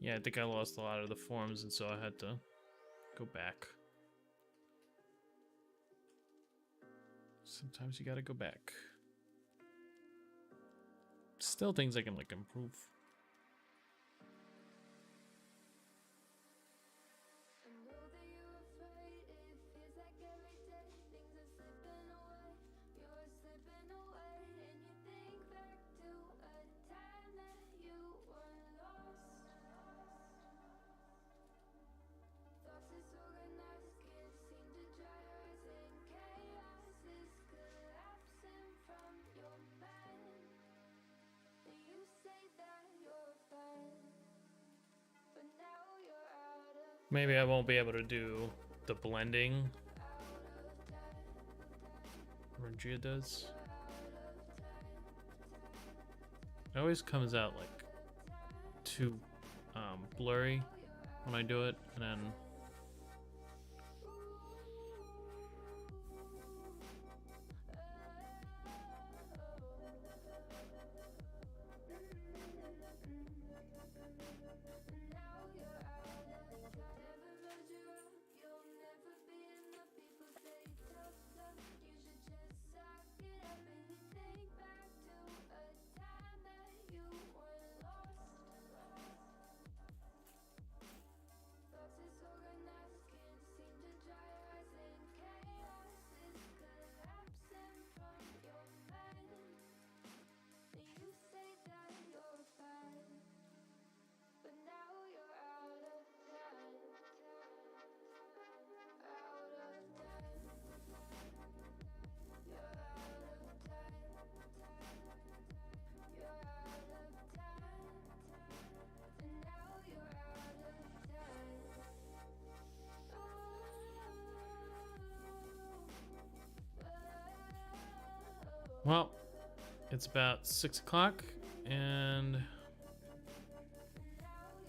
yeah, I think I lost a lot of the forms, and so I had to go back. Sometimes you gotta go back. Still things I can like improve. I know that you're afraid. It feels like every day things are slipping away. You're slipping away, and you think back to a time that you were lost. Thoughts disorganized, can't seem to dry your eyes, and chaos is collapsing from your mind. And you say that you're fine, but now you're out of. Maybe I won't be able to do the blending Regia does. It always comes out like too blurry when I do it, and then well, it's about 6 o'clock, and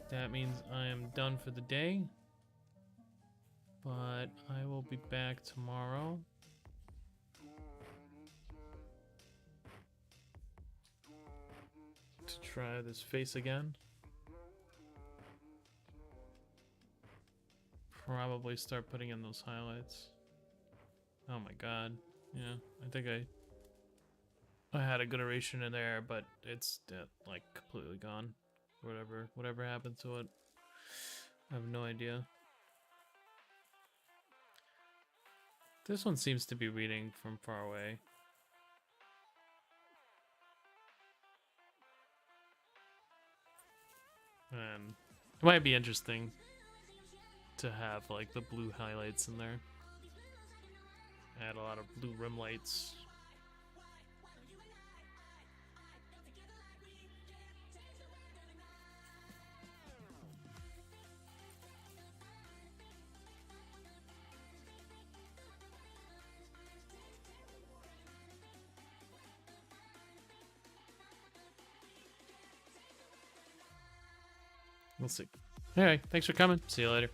that means I am done for the day. But I will be back tomorrow. To try this face again. Probably start putting in those highlights. Oh my god. Yeah, I think I had a good iteration in there, but it's like completely gone. Whatever happened to it. I have no idea. This one seems to be reading from far away. And it might be interesting to have like the blue highlights in there. Add a lot of blue rim lights. We'll see. Alright, thanks for coming. See you later.